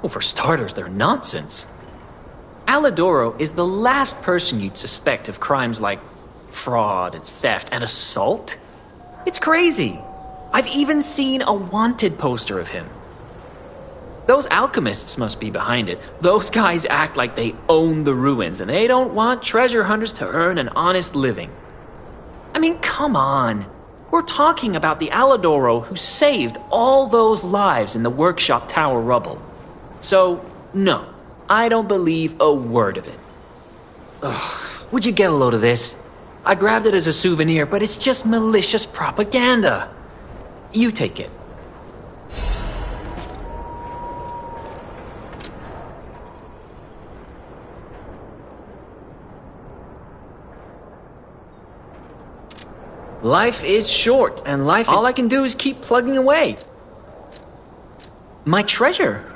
Well, for starters, they're nonsense. Alidoro is the last person you'd suspect of crimes like fraud and theft and assault. It's crazy. I've even seen a wanted poster of him. Those alchemists must be behind it. Those guys act like they own the ruins, and they don't want treasure hunters to earn an honest living. I mean, come on. We're talking about the Alidoro who saved all those lives in the workshop tower rubble. So, no, I don't believe a word of it. Ugh, would you get a load of this? I grabbed it as a souvenir, but it's just malicious propaganda. You take it. Life is short, and all I can do is keep plugging away. My treasure?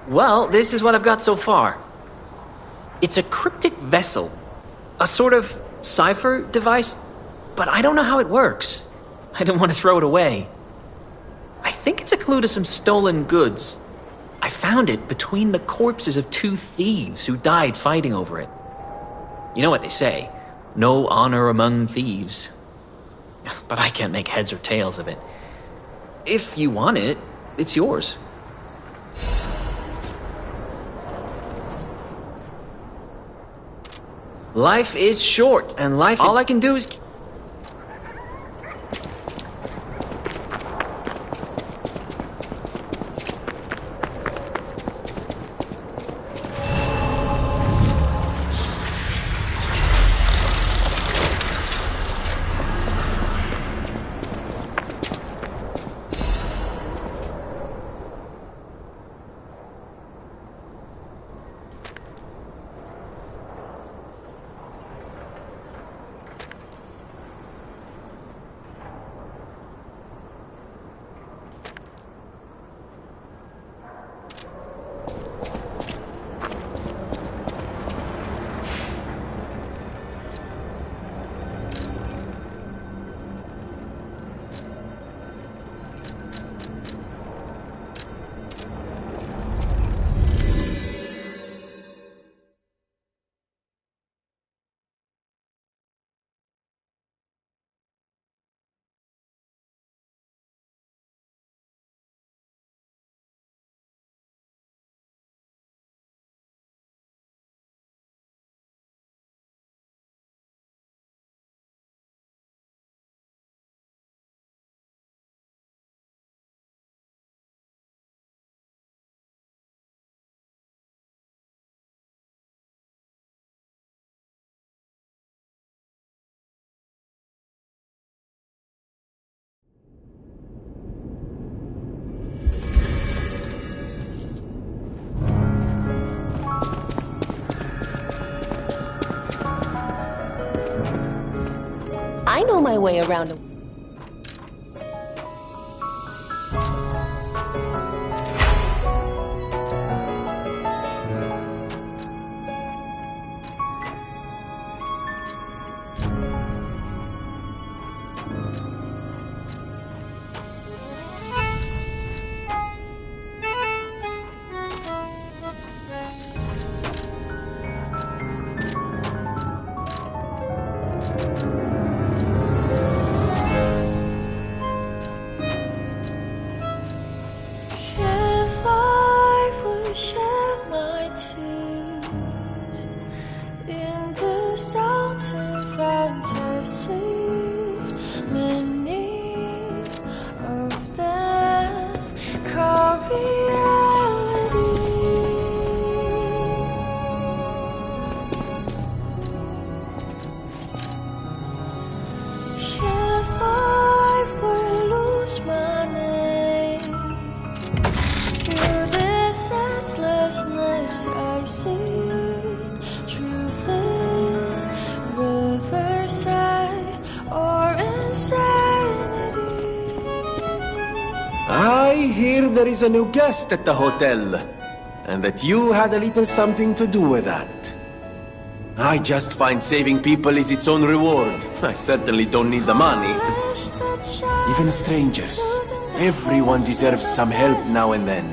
Well, this is what I've got so far. It's a cryptic vessel, a sort of cipher device, but I don't know how it works. I don't want to throw it away. I think it's a clue to some stolen goods. I found it between the corpses of 2 thieves who died fighting over it. You know what they say, no honor among thieves. But I can't make heads or tails of it. If you want it, it's yours. Life is short, and all I can do is... I know my way around. If I would shed my tears in this downtown fantasy, many of them call reality. If I would lose my name to this senselessness I see, truth in riverside or insanity. I hear there is a new guest at the hotel, and that you had a little something to do with that. I just find saving people is its own reward. I certainly don't need the money. Even strangers. Everyone deserves some help now and then.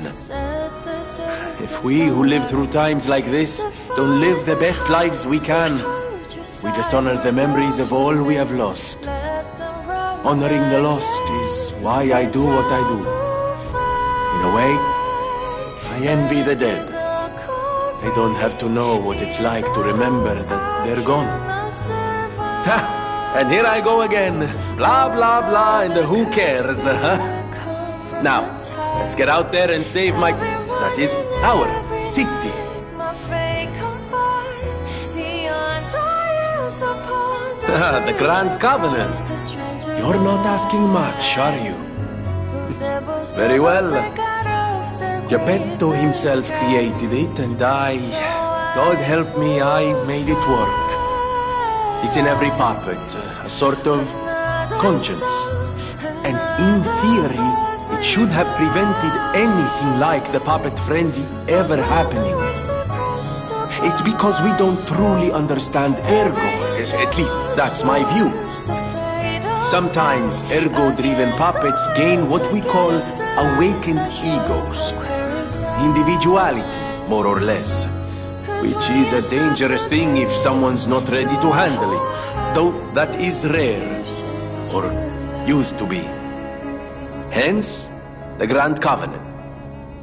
If we who live through times like this don't live the best lives we can, we dishonor the memories of all we have lost. Honoring the lost is why I do what I do. In a way, I envy the dead. They don't have to know what it's like to remember that they're gone. Ha! And here I go again. Blah, blah, blah, and who cares, huh? Now, let's get out there and save my... that is, our city. The Grand Covenant. You're not asking much, are you? Very well. Geppetto himself created it, and God help me, I made it work. It's in every puppet, a sort of conscience. And in theory, it should have prevented anything like the puppet frenzy ever happening. It's because we don't truly understand ergo, at least that's my view. Sometimes ergo-driven puppets gain what we call awakened egos. Individuality, more or less. Which is a dangerous thing if someone's not ready to handle it. Though that is rare. Or used to be. Hence, the Grand Covenant.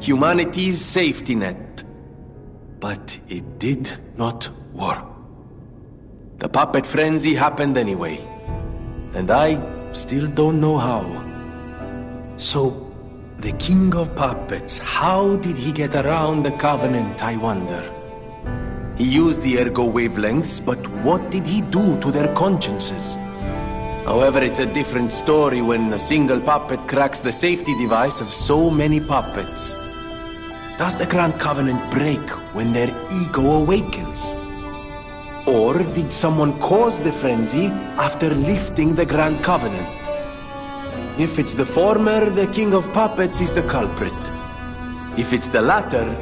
Humanity's safety net. But it did not work. The puppet frenzy happened anyway. And I still don't know how. So, the King of Puppets, how did he get around the Covenant, I wonder? He used the ergo wavelengths, but what did he do to their consciences? However, it's a different story when a single puppet cracks the safety device of so many puppets. Does the Grand Covenant break when their ego awakens? Or did someone cause the frenzy after lifting the Grand Covenant? If it's the former, the King of Puppets is the culprit. If it's the latter,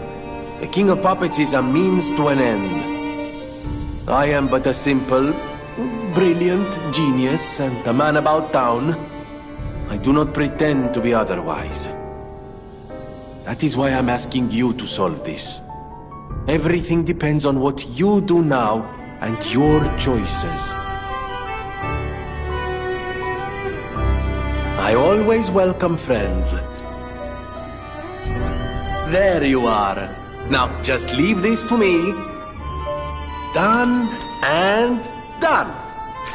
the King of Puppets is a means to an end. I am but a simple, brilliant genius and a man about town. I do not pretend to be otherwise. That is why I'm asking you to solve this. Everything depends on what you do now and your choices. I always welcome friends. There you are. Now, just leave this to me. Done and done.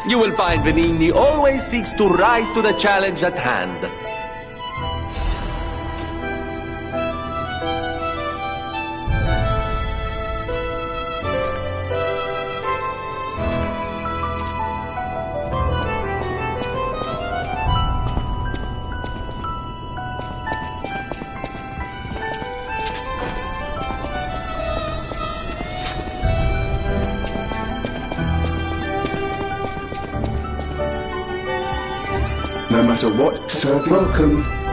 You will find Venigni always seeks to rise to the challenge at hand. no matter what serving. Welcome.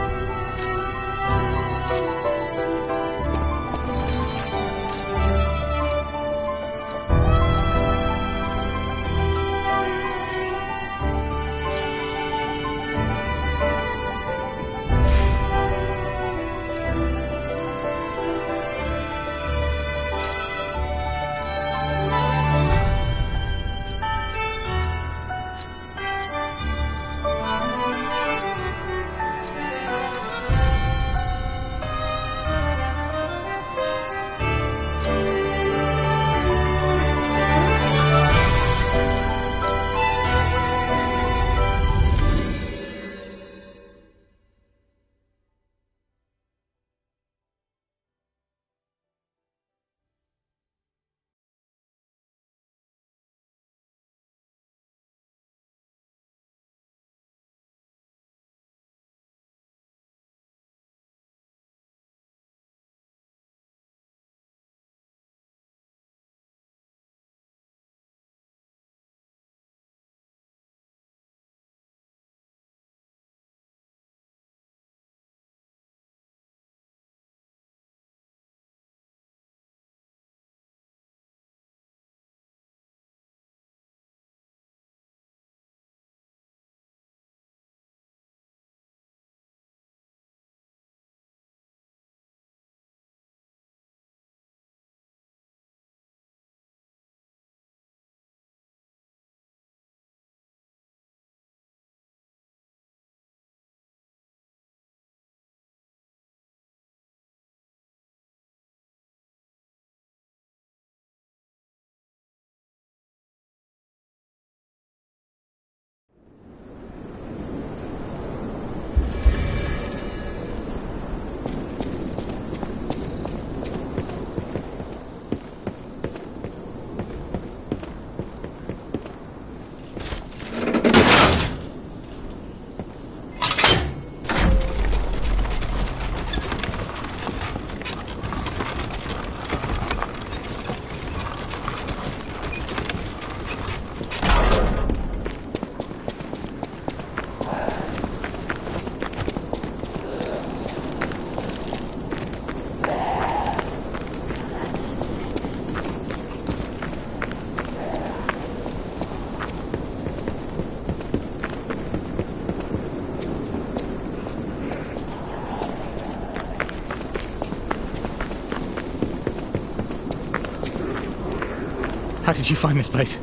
How did you find this place?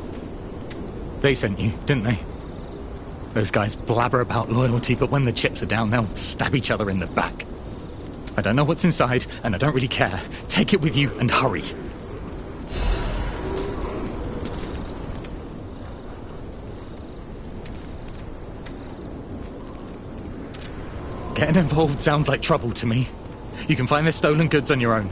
They sent you, didn't they? Those guys blabber about loyalty, but when the chips are down, they'll stab each other in the back. I don't know what's inside, and I don't really care. Take it with you and hurry. Getting involved sounds like trouble to me. You can find their stolen goods on your own.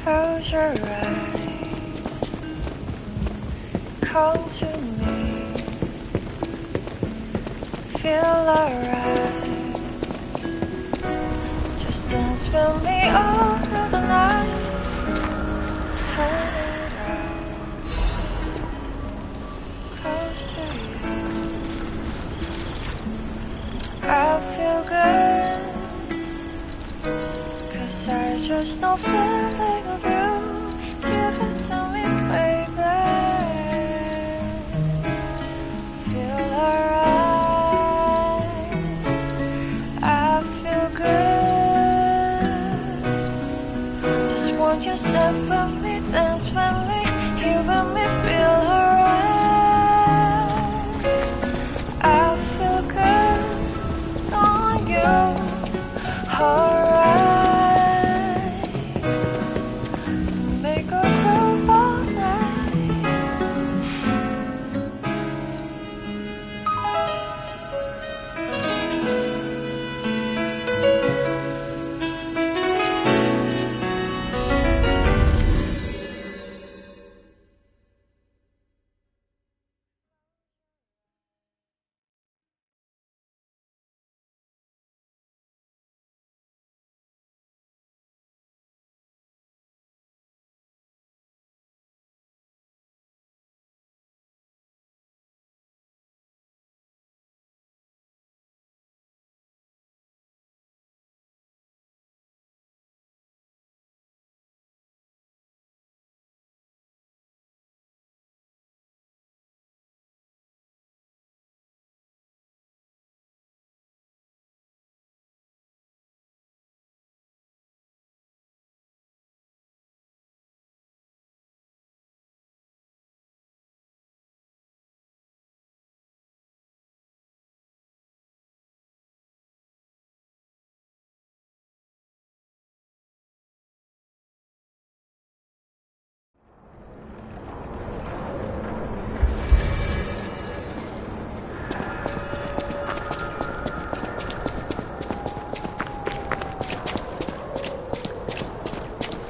Close your eyes, come to me, feel alright. Just dance with me all through the night. Turn it out, close to you. I feel good, 'cause I just know feeling of you. Give it to me, baby. Feel alright. I feel good. Just want you step with me, dance with me, here with me, feel alright. I feel good on you, alright. Make a groove all night.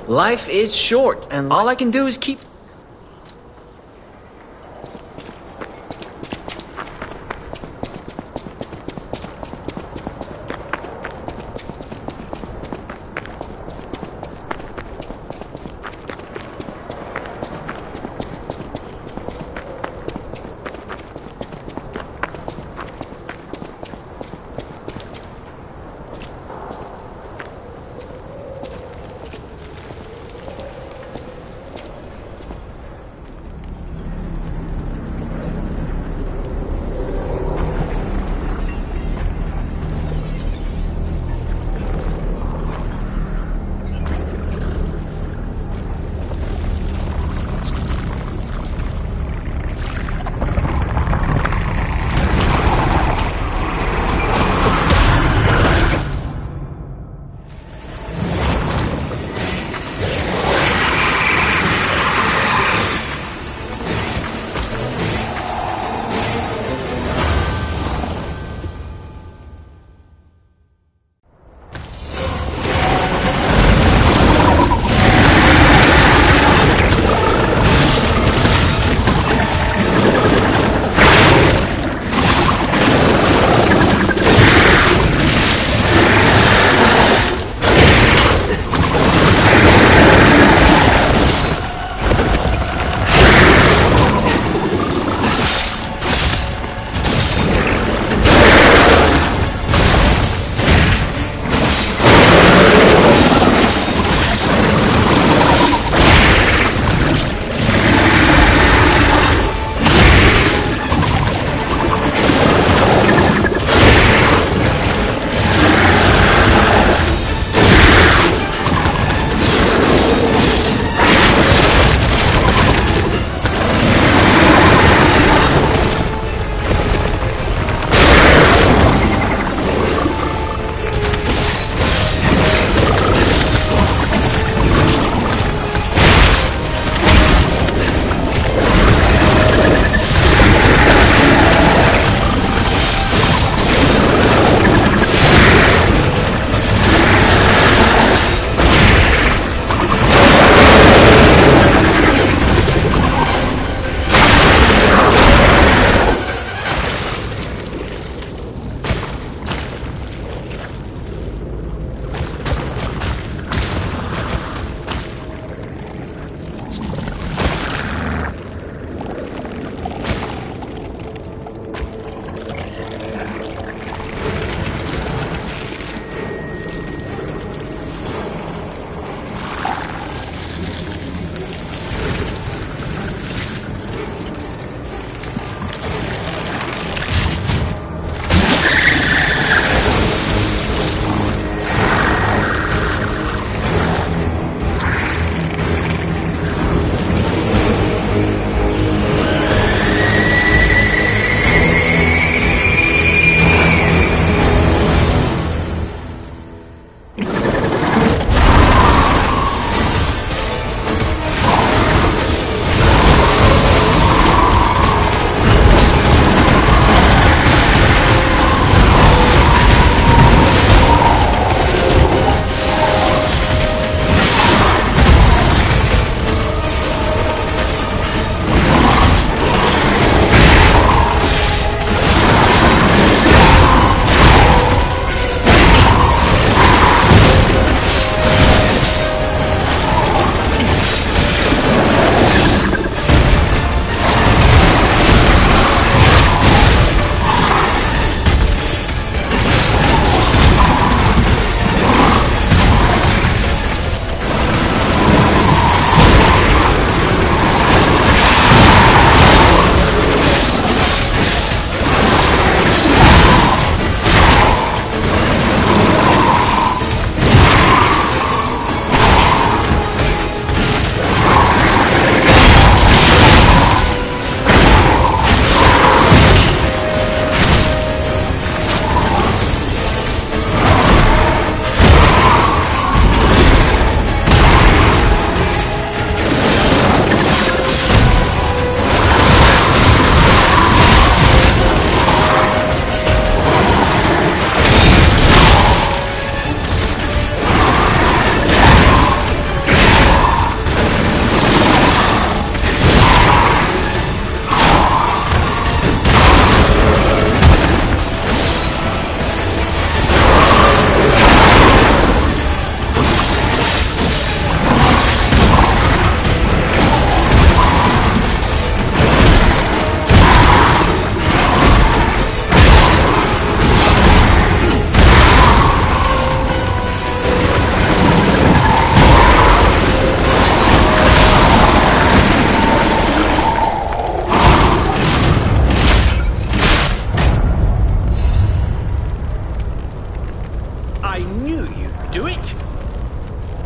Life is short, and all I can do is keep...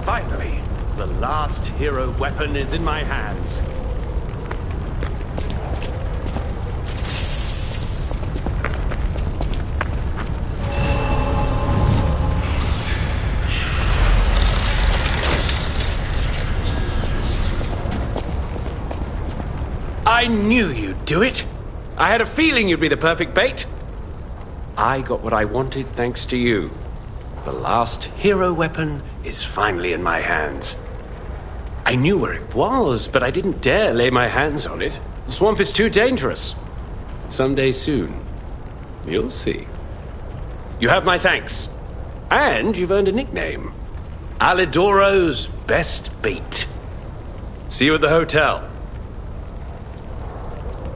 Finally, the last hero weapon is in my hands. I knew you'd do it. I had a feeling you'd be the perfect bait. I got what I wanted thanks to you. The last hero weapon is finally in my hands. I knew where it was, but I didn't dare lay my hands on it. The swamp is too dangerous. Someday soon, you'll see. You have my thanks. And you've earned a nickname. Alidoro's best bait. See you at the hotel.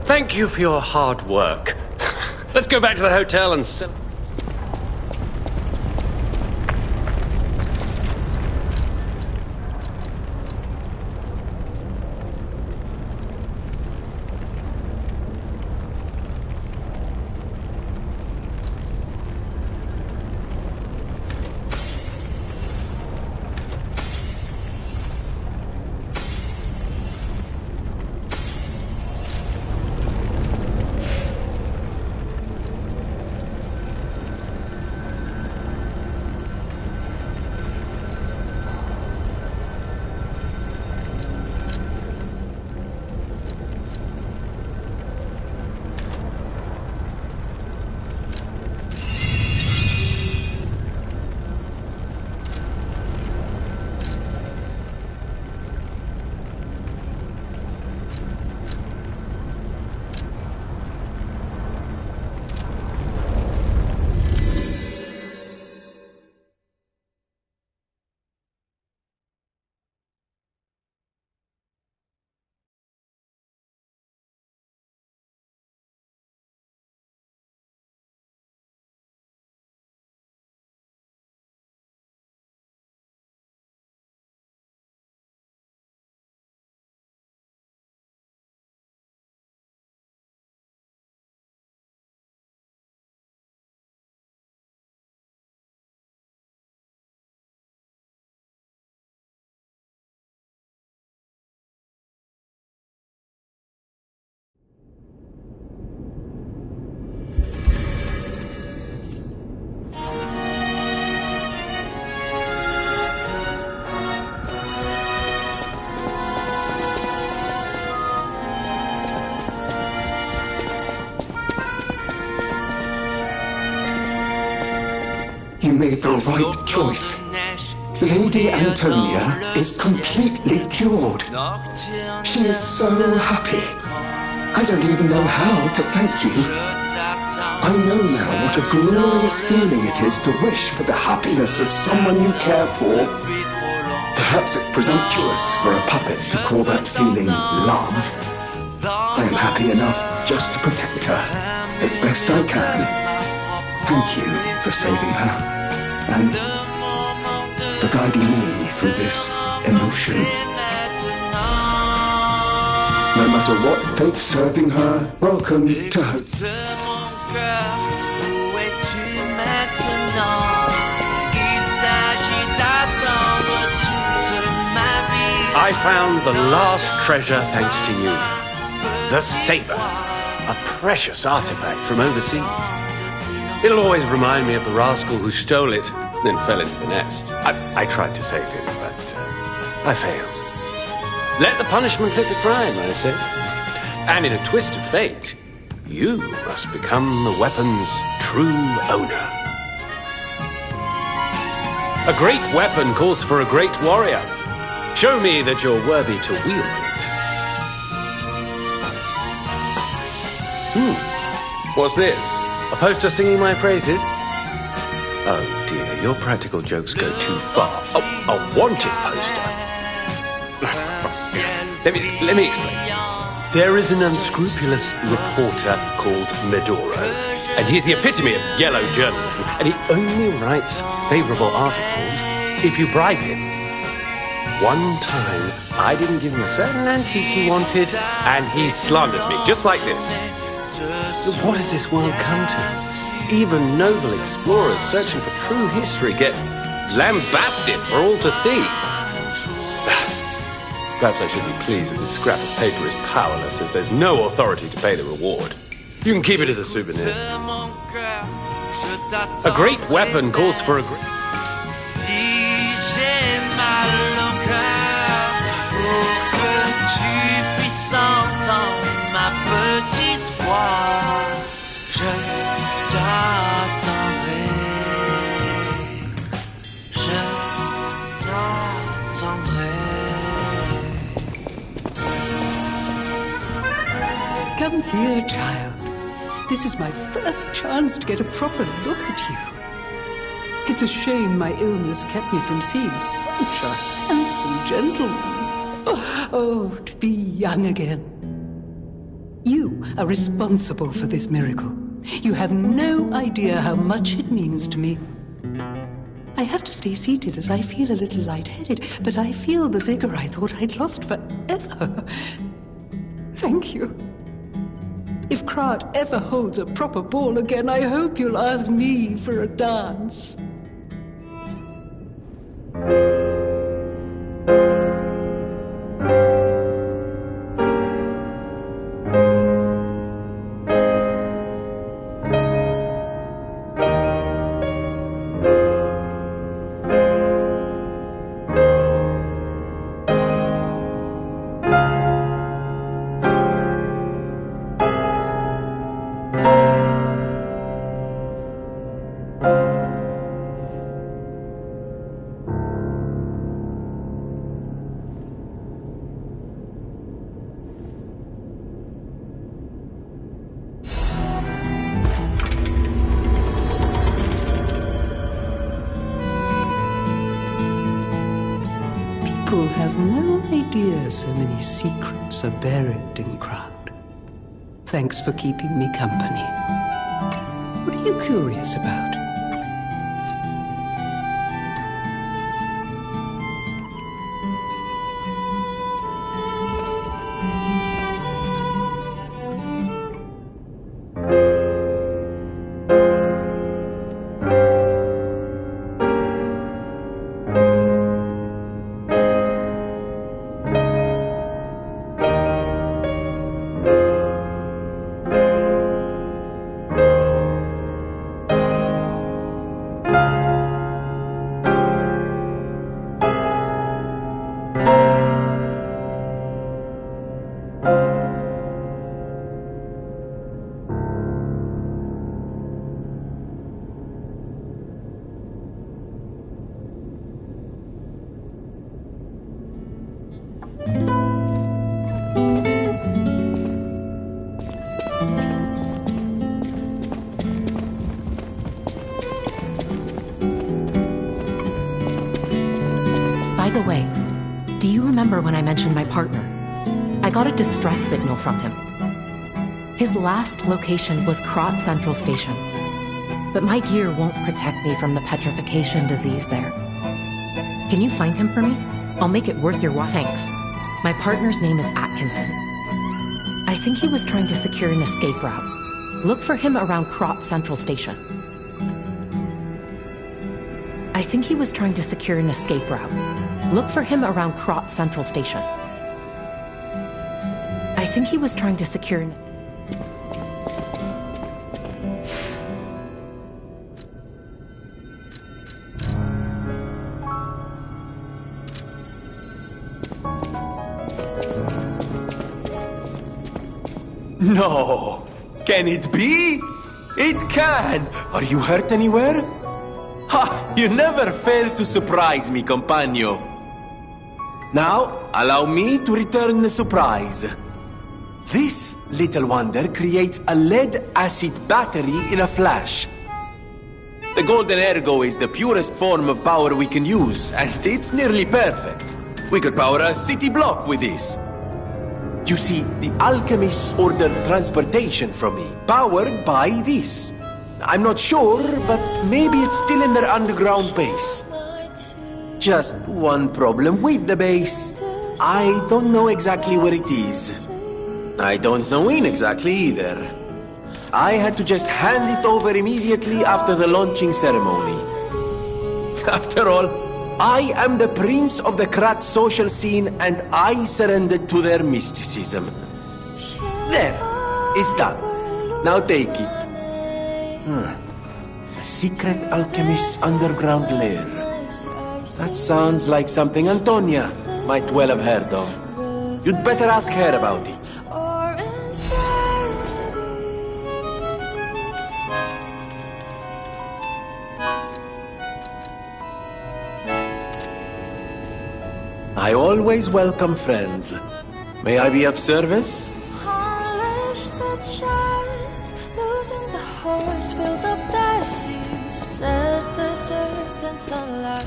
Thank you for your hard work. Let's go back to the hotel and sell. You made the right choice. Lady Antonia is completely cured. She is so happy. I don't even know how to thank you. I know now what a glorious feeling it is to wish for the happiness of someone you care for. Perhaps it's presumptuous for a puppet to call that feeling love. I am happy enough just to protect her as best I can. Thank you for saving her. And for guiding me through this emotion. No matter what fate's serving her, welcome to her. I found the last treasure thanks to you. The saber. A precious artifact from overseas. It'll always remind me of the rascal who stole it, then fell into the nest. I tried to save him, but I failed. Let the punishment fit the crime, I said. And in a twist of fate, you must become the weapon's true owner. A great weapon calls for a great warrior. Show me that you're worthy to wield it. What's this? A poster singing my praises? Oh dear, your practical jokes go too far. Oh, a wanted poster. Let me explain. There is an unscrupulous reporter called Medoro, and he's the epitome of yellow journalism, and he only writes favorable articles if you bribe him. One time, I didn't give him a certain antique he wanted, and he slandered me, just like this. What has this world come to? Even noble explorers searching for true history get lambasted for all to see. Perhaps I should be pleased that this scrap of paper is powerless, as there's no authority to pay the reward. You can keep it as a souvenir. A great weapon calls for a great... Si j'ai mal au cœur, pour que tu puisses entendre ma petite voix, je t'attendrai. Je t'attendrai. Come here, child. This is my first chance to get a proper look at you. It's a shame my illness kept me from seeing such a handsome gentleman. Oh, to be young again. You are responsible for this miracle. You have no idea how much it means to me. I have to stay seated as I feel a little lightheaded, but I feel the vigor I thought I'd lost forever. Thank you. If Krat ever holds a proper ball again, I hope you'll ask me for a dance. People have no idea so many secrets are buried in Krat. Thanks for keeping me company. What are you curious about? By the way, do you remember when I mentioned my partner? I got a distress signal from him. His last location was Krat Central Station, but my gear won't protect me from the petrification disease there. Can you find him for me? I'll make it worth your while. Thanks. My partner's name is Atkinson. I think he was trying to secure an escape route. Look for him around Krat Central Station. I think he was trying to secure an escape route. Look for him around Krat Central Station. I think he was trying to secure an... No! Can it be? It can! Are you hurt anywhere? Ha! You never fail to surprise me, compagno. Now, allow me to return the surprise. This little wonder creates a lead-acid battery in a flash. The golden ergo is the purest form of power we can use, and it's nearly perfect. We could power a city block with this. You see, the alchemists ordered transportation from me, powered by this. I'm not sure, but maybe it's still in their underground base. Just one problem with the base. I don't know exactly where it is. I don't know when exactly either. I had to just hand it over immediately after the launching ceremony. After all, I am the prince of the Krat social scene, and I surrendered to their mysticism. There, it's done. Now take it. A secret alchemist's underground lair. That sounds like something Antonia might well have heard of. You'd better ask her about it. I always welcome friends. May I be of service? Unleash the giants, losing the horse, build up their seas, set the serpents alight.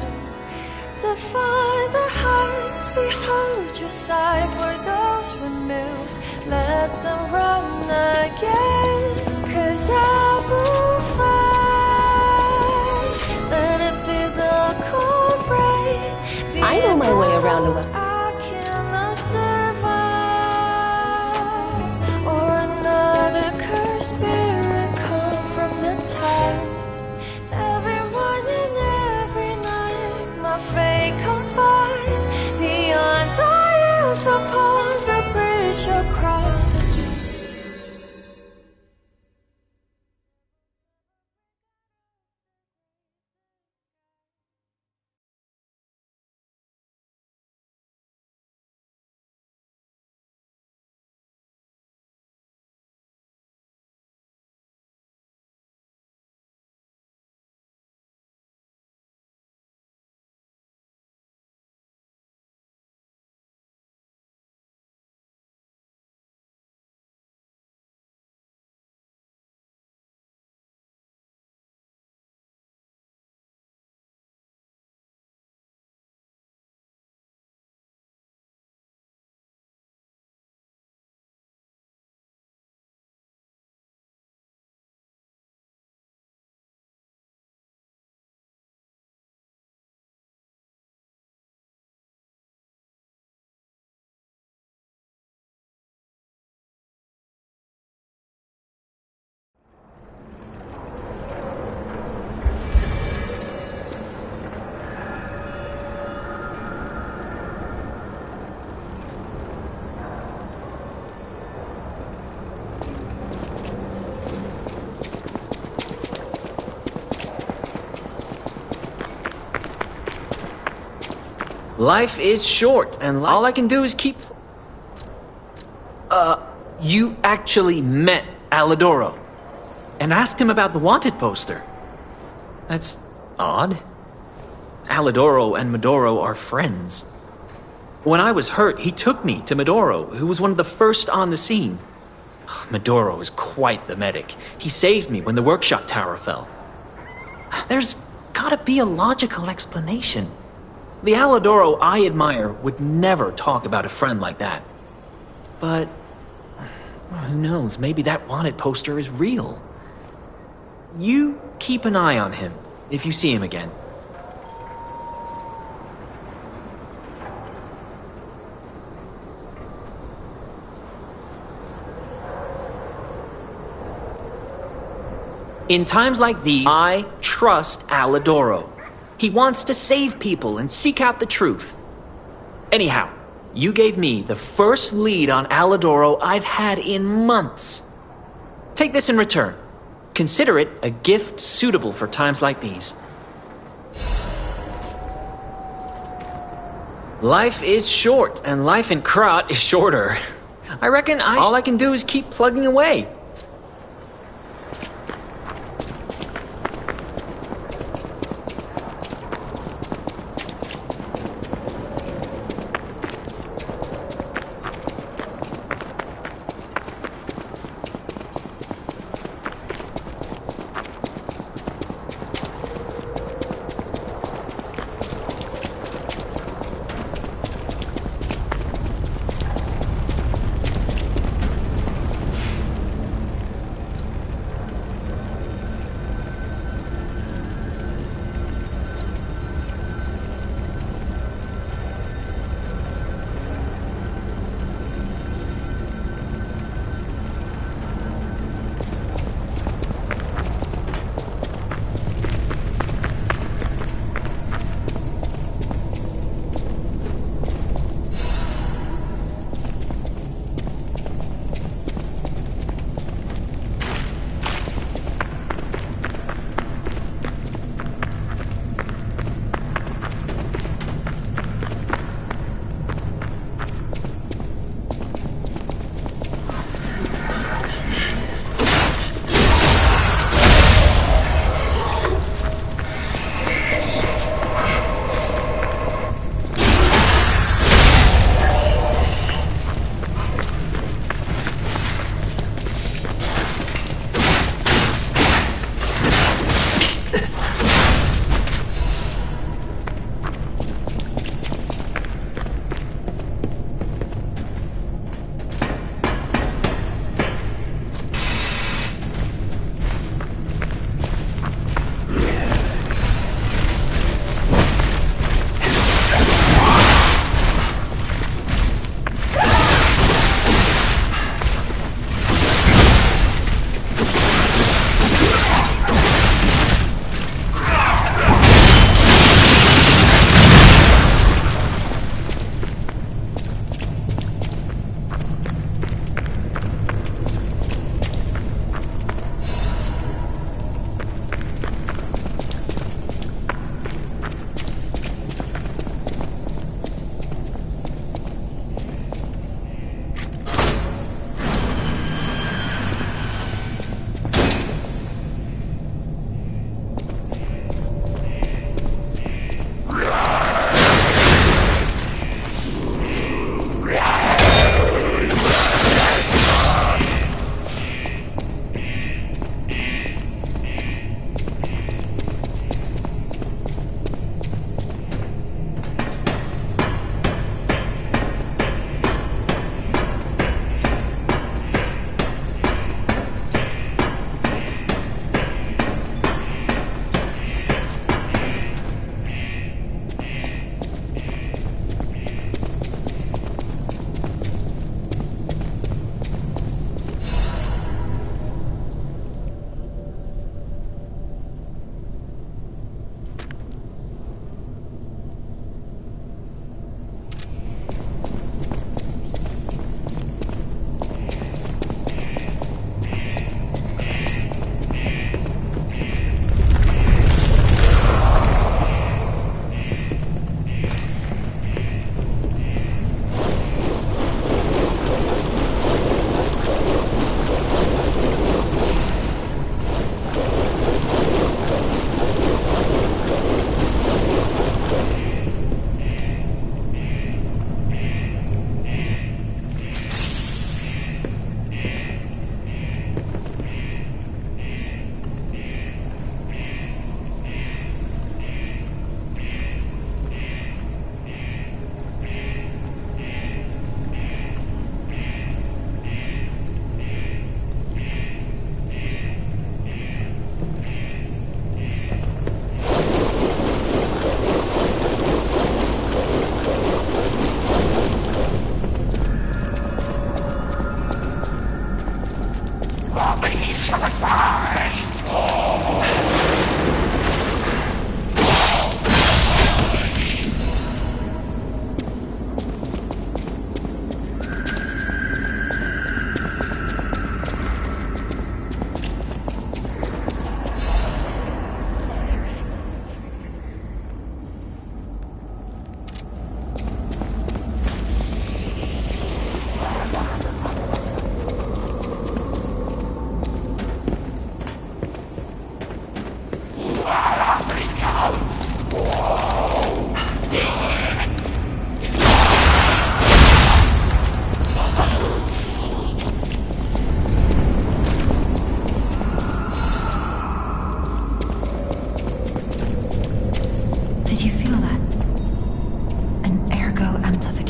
Defy the heights, behold your sight, for those windmills, let them run again. 'Cause I will fight, let it be the cold rain. I know my way around a well. I cannot survive, or another cursed spirit come from the tide. Every morning, every night, my fate confide. Beyond dials upon the bridge across the street. Life is short, and all I can do is keep... You actually met Alidoro and asked him about the wanted poster. That's odd. Alidoro and Medoro are friends. When I was hurt, he took me to Medoro, who was one of the first on the scene. Medoro is quite the medic. He saved me when the workshop tower fell. There's gotta be a logical explanation. The Alidoro I admire would never talk about a friend like that. But who knows, maybe that wanted poster is real. You keep an eye on him if you see him again. In times like these, I trust Alidoro. He wants to save people and seek out the truth. Anyhow, you gave me the first lead on Alidoro I've had in months. Take this in return. Consider it a gift suitable for times like these. Life is short, and life in Krat is shorter. I reckon all I can do is keep plugging away.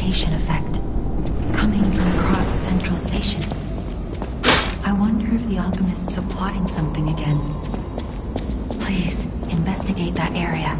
petrification effect, coming from Krat Central Station. I wonder if the alchemists are plotting something again. Please, investigate that area.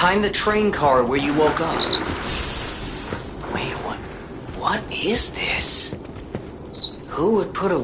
behind the train car where you woke up. Wait, what is this? Who would put a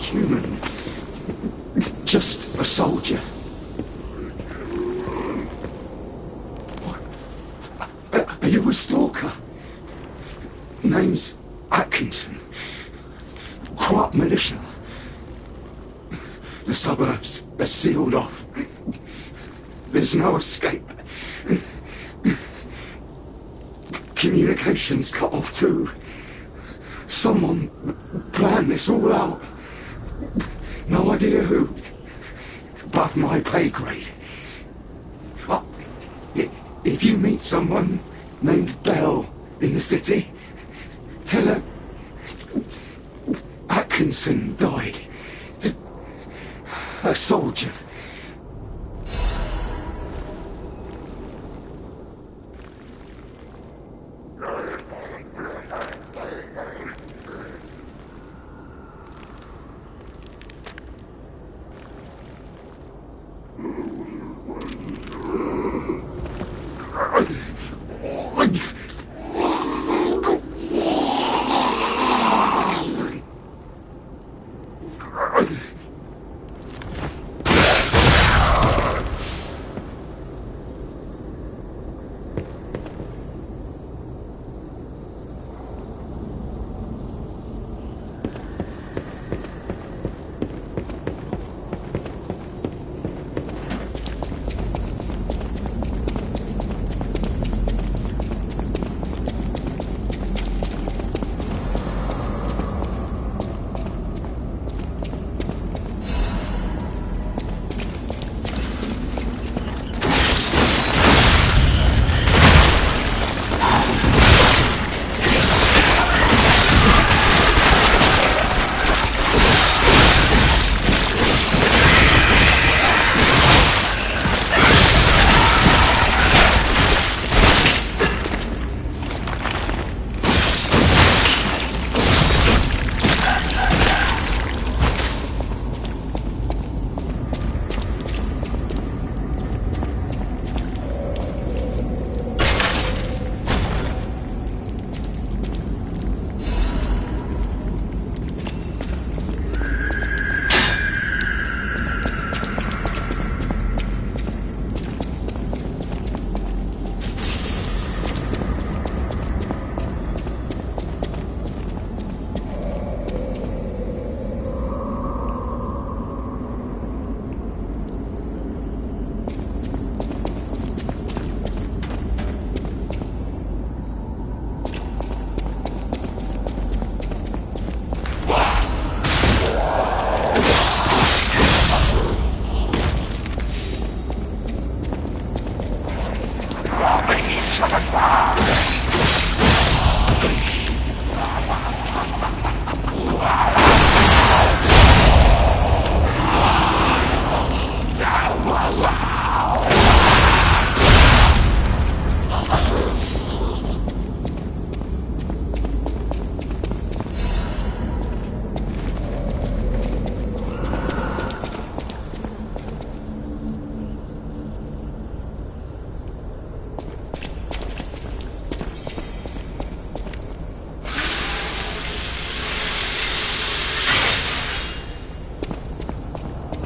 human. Just a soldier. Are you a stalker? Name's Atkinson. Crop militia. The suburbs are sealed off. There's no escape. Communications cut off too. Someone planned this all out. No idea who. Above my pay grade. If you meet someone named Bell in the city, tell her Atkinson died. A soldier.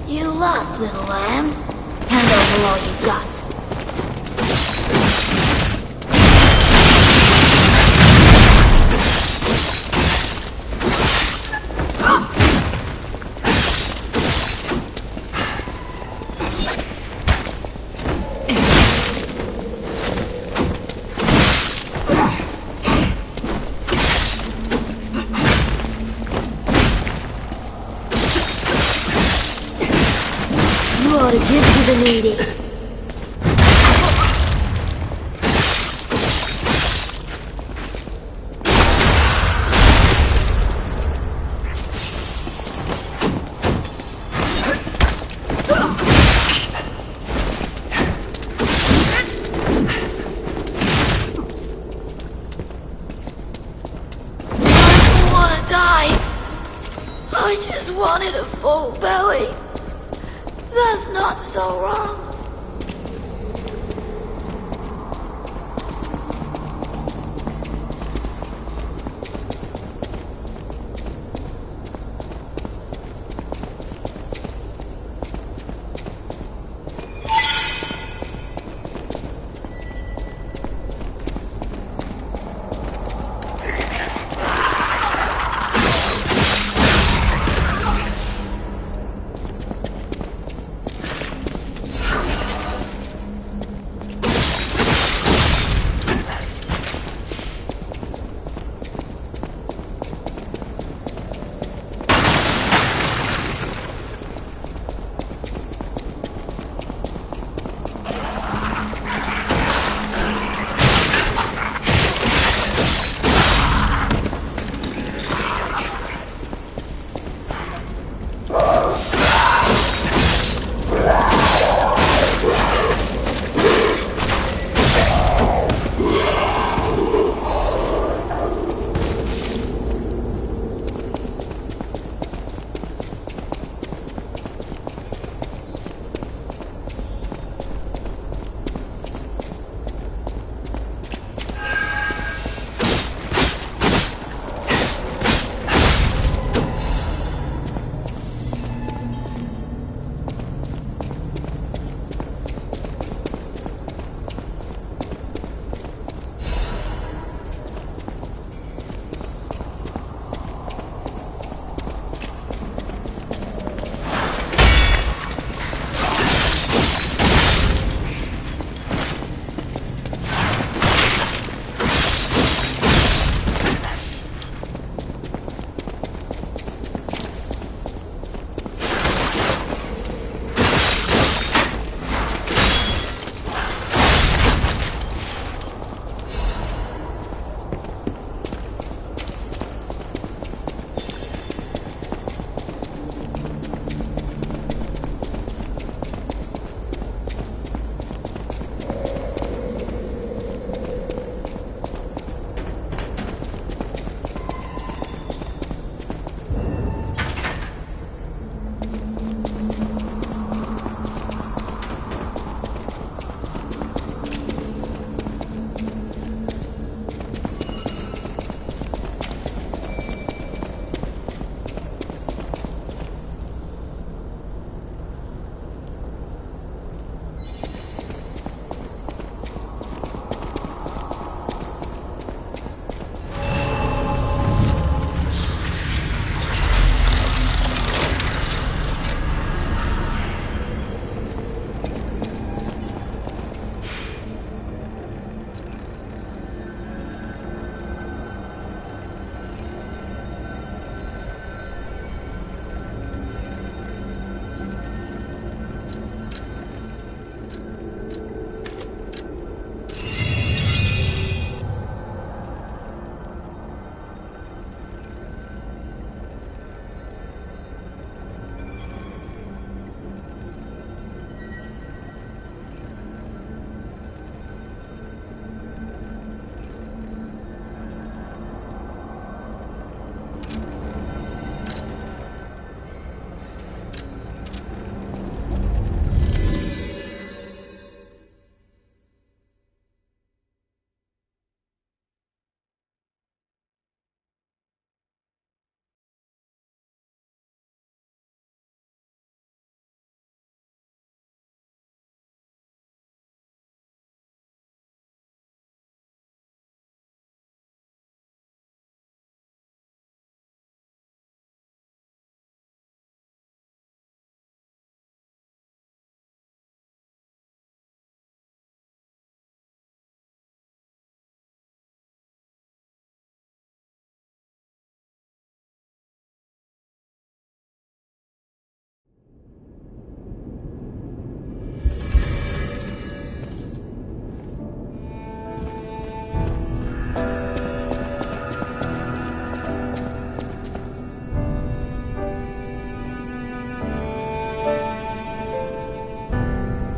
You lost, little lamb. Hand over all you got. You ought to give to the needy. I don't want to die. I just wanted a full belly. That's not so wrong.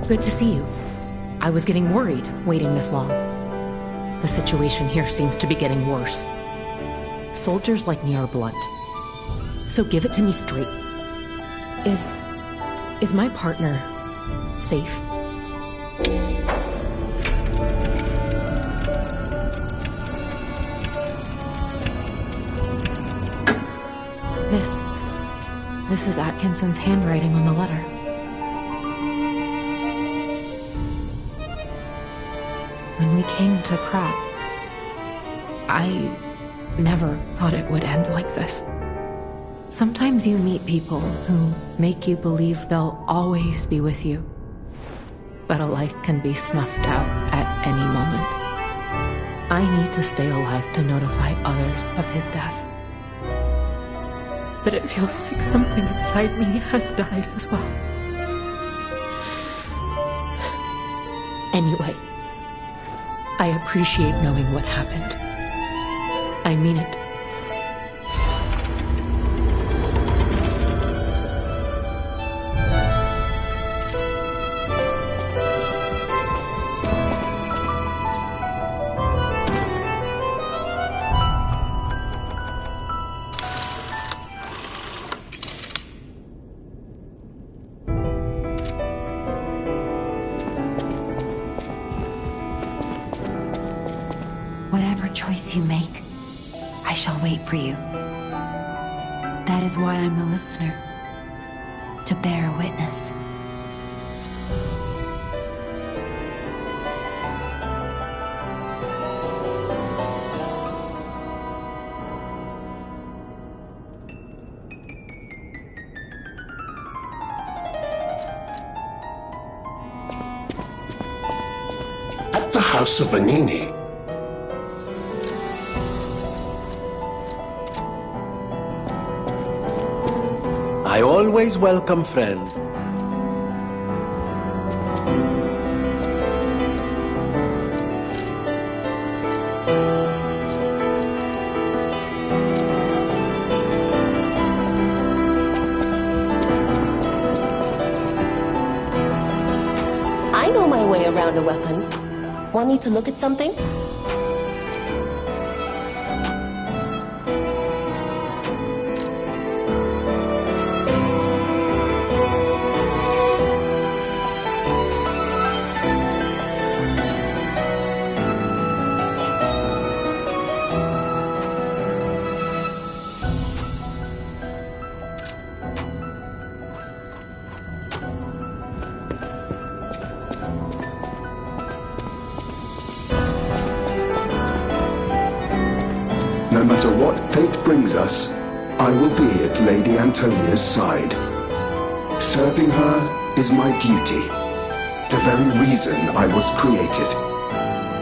Good to see you. I was getting worried waiting this long. The situation here seems to be getting worse. Soldiers like me are blunt. So give it to me straight. Is my partner safe? This is Atkinson's handwriting on the letter. When we came to Krat, I never thought it would end like this. Sometimes you meet people who make you believe they'll always be with you. But a life can be snuffed out at any moment. I need to stay alive to notify others of his death. But it feels like something inside me has died as well. Anyway, I appreciate knowing what happened. I mean it. Whatever choice you make, I shall wait for you. That is why I'm the listener, to bear witness. At the House of Vanini, I always welcome friends. I know my way around a weapon. Want me to look at something? No matter what fate brings us, I will be at Lady Antonia's side. Serving her is my duty, the very reason I was created.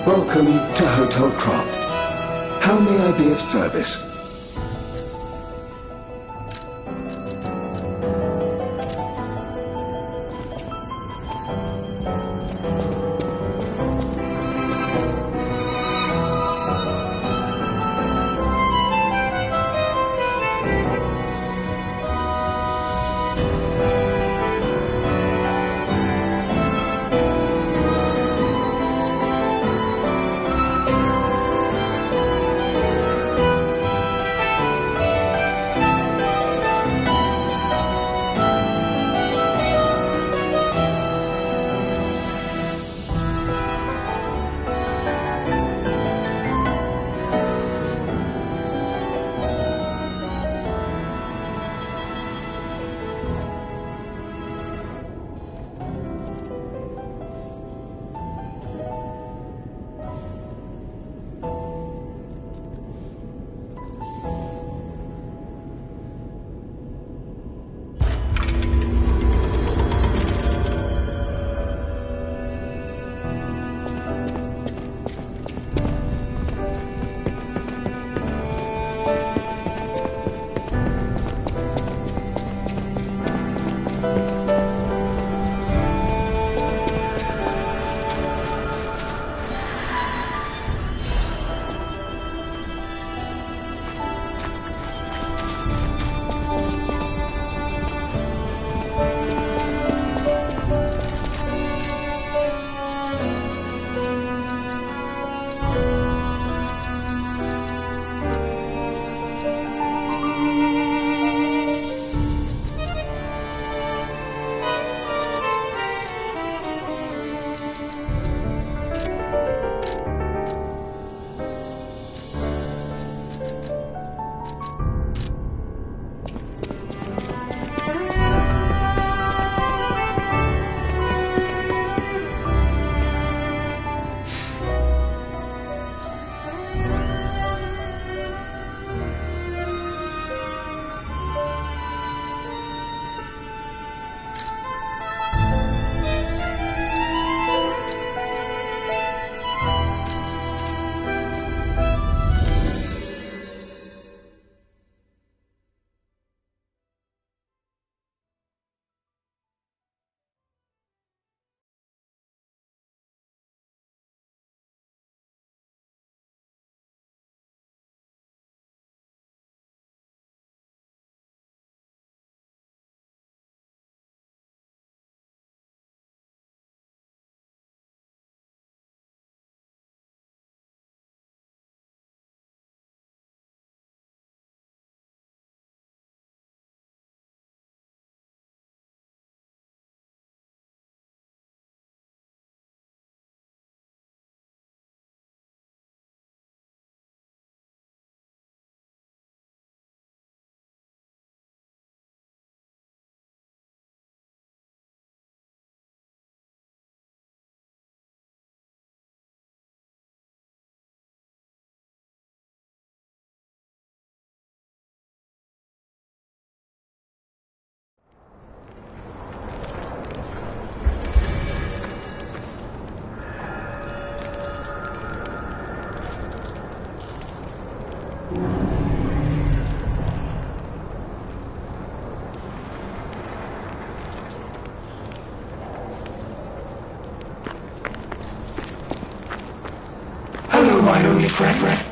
Welcome to Hotel Krat. How may I be of service? my only friend.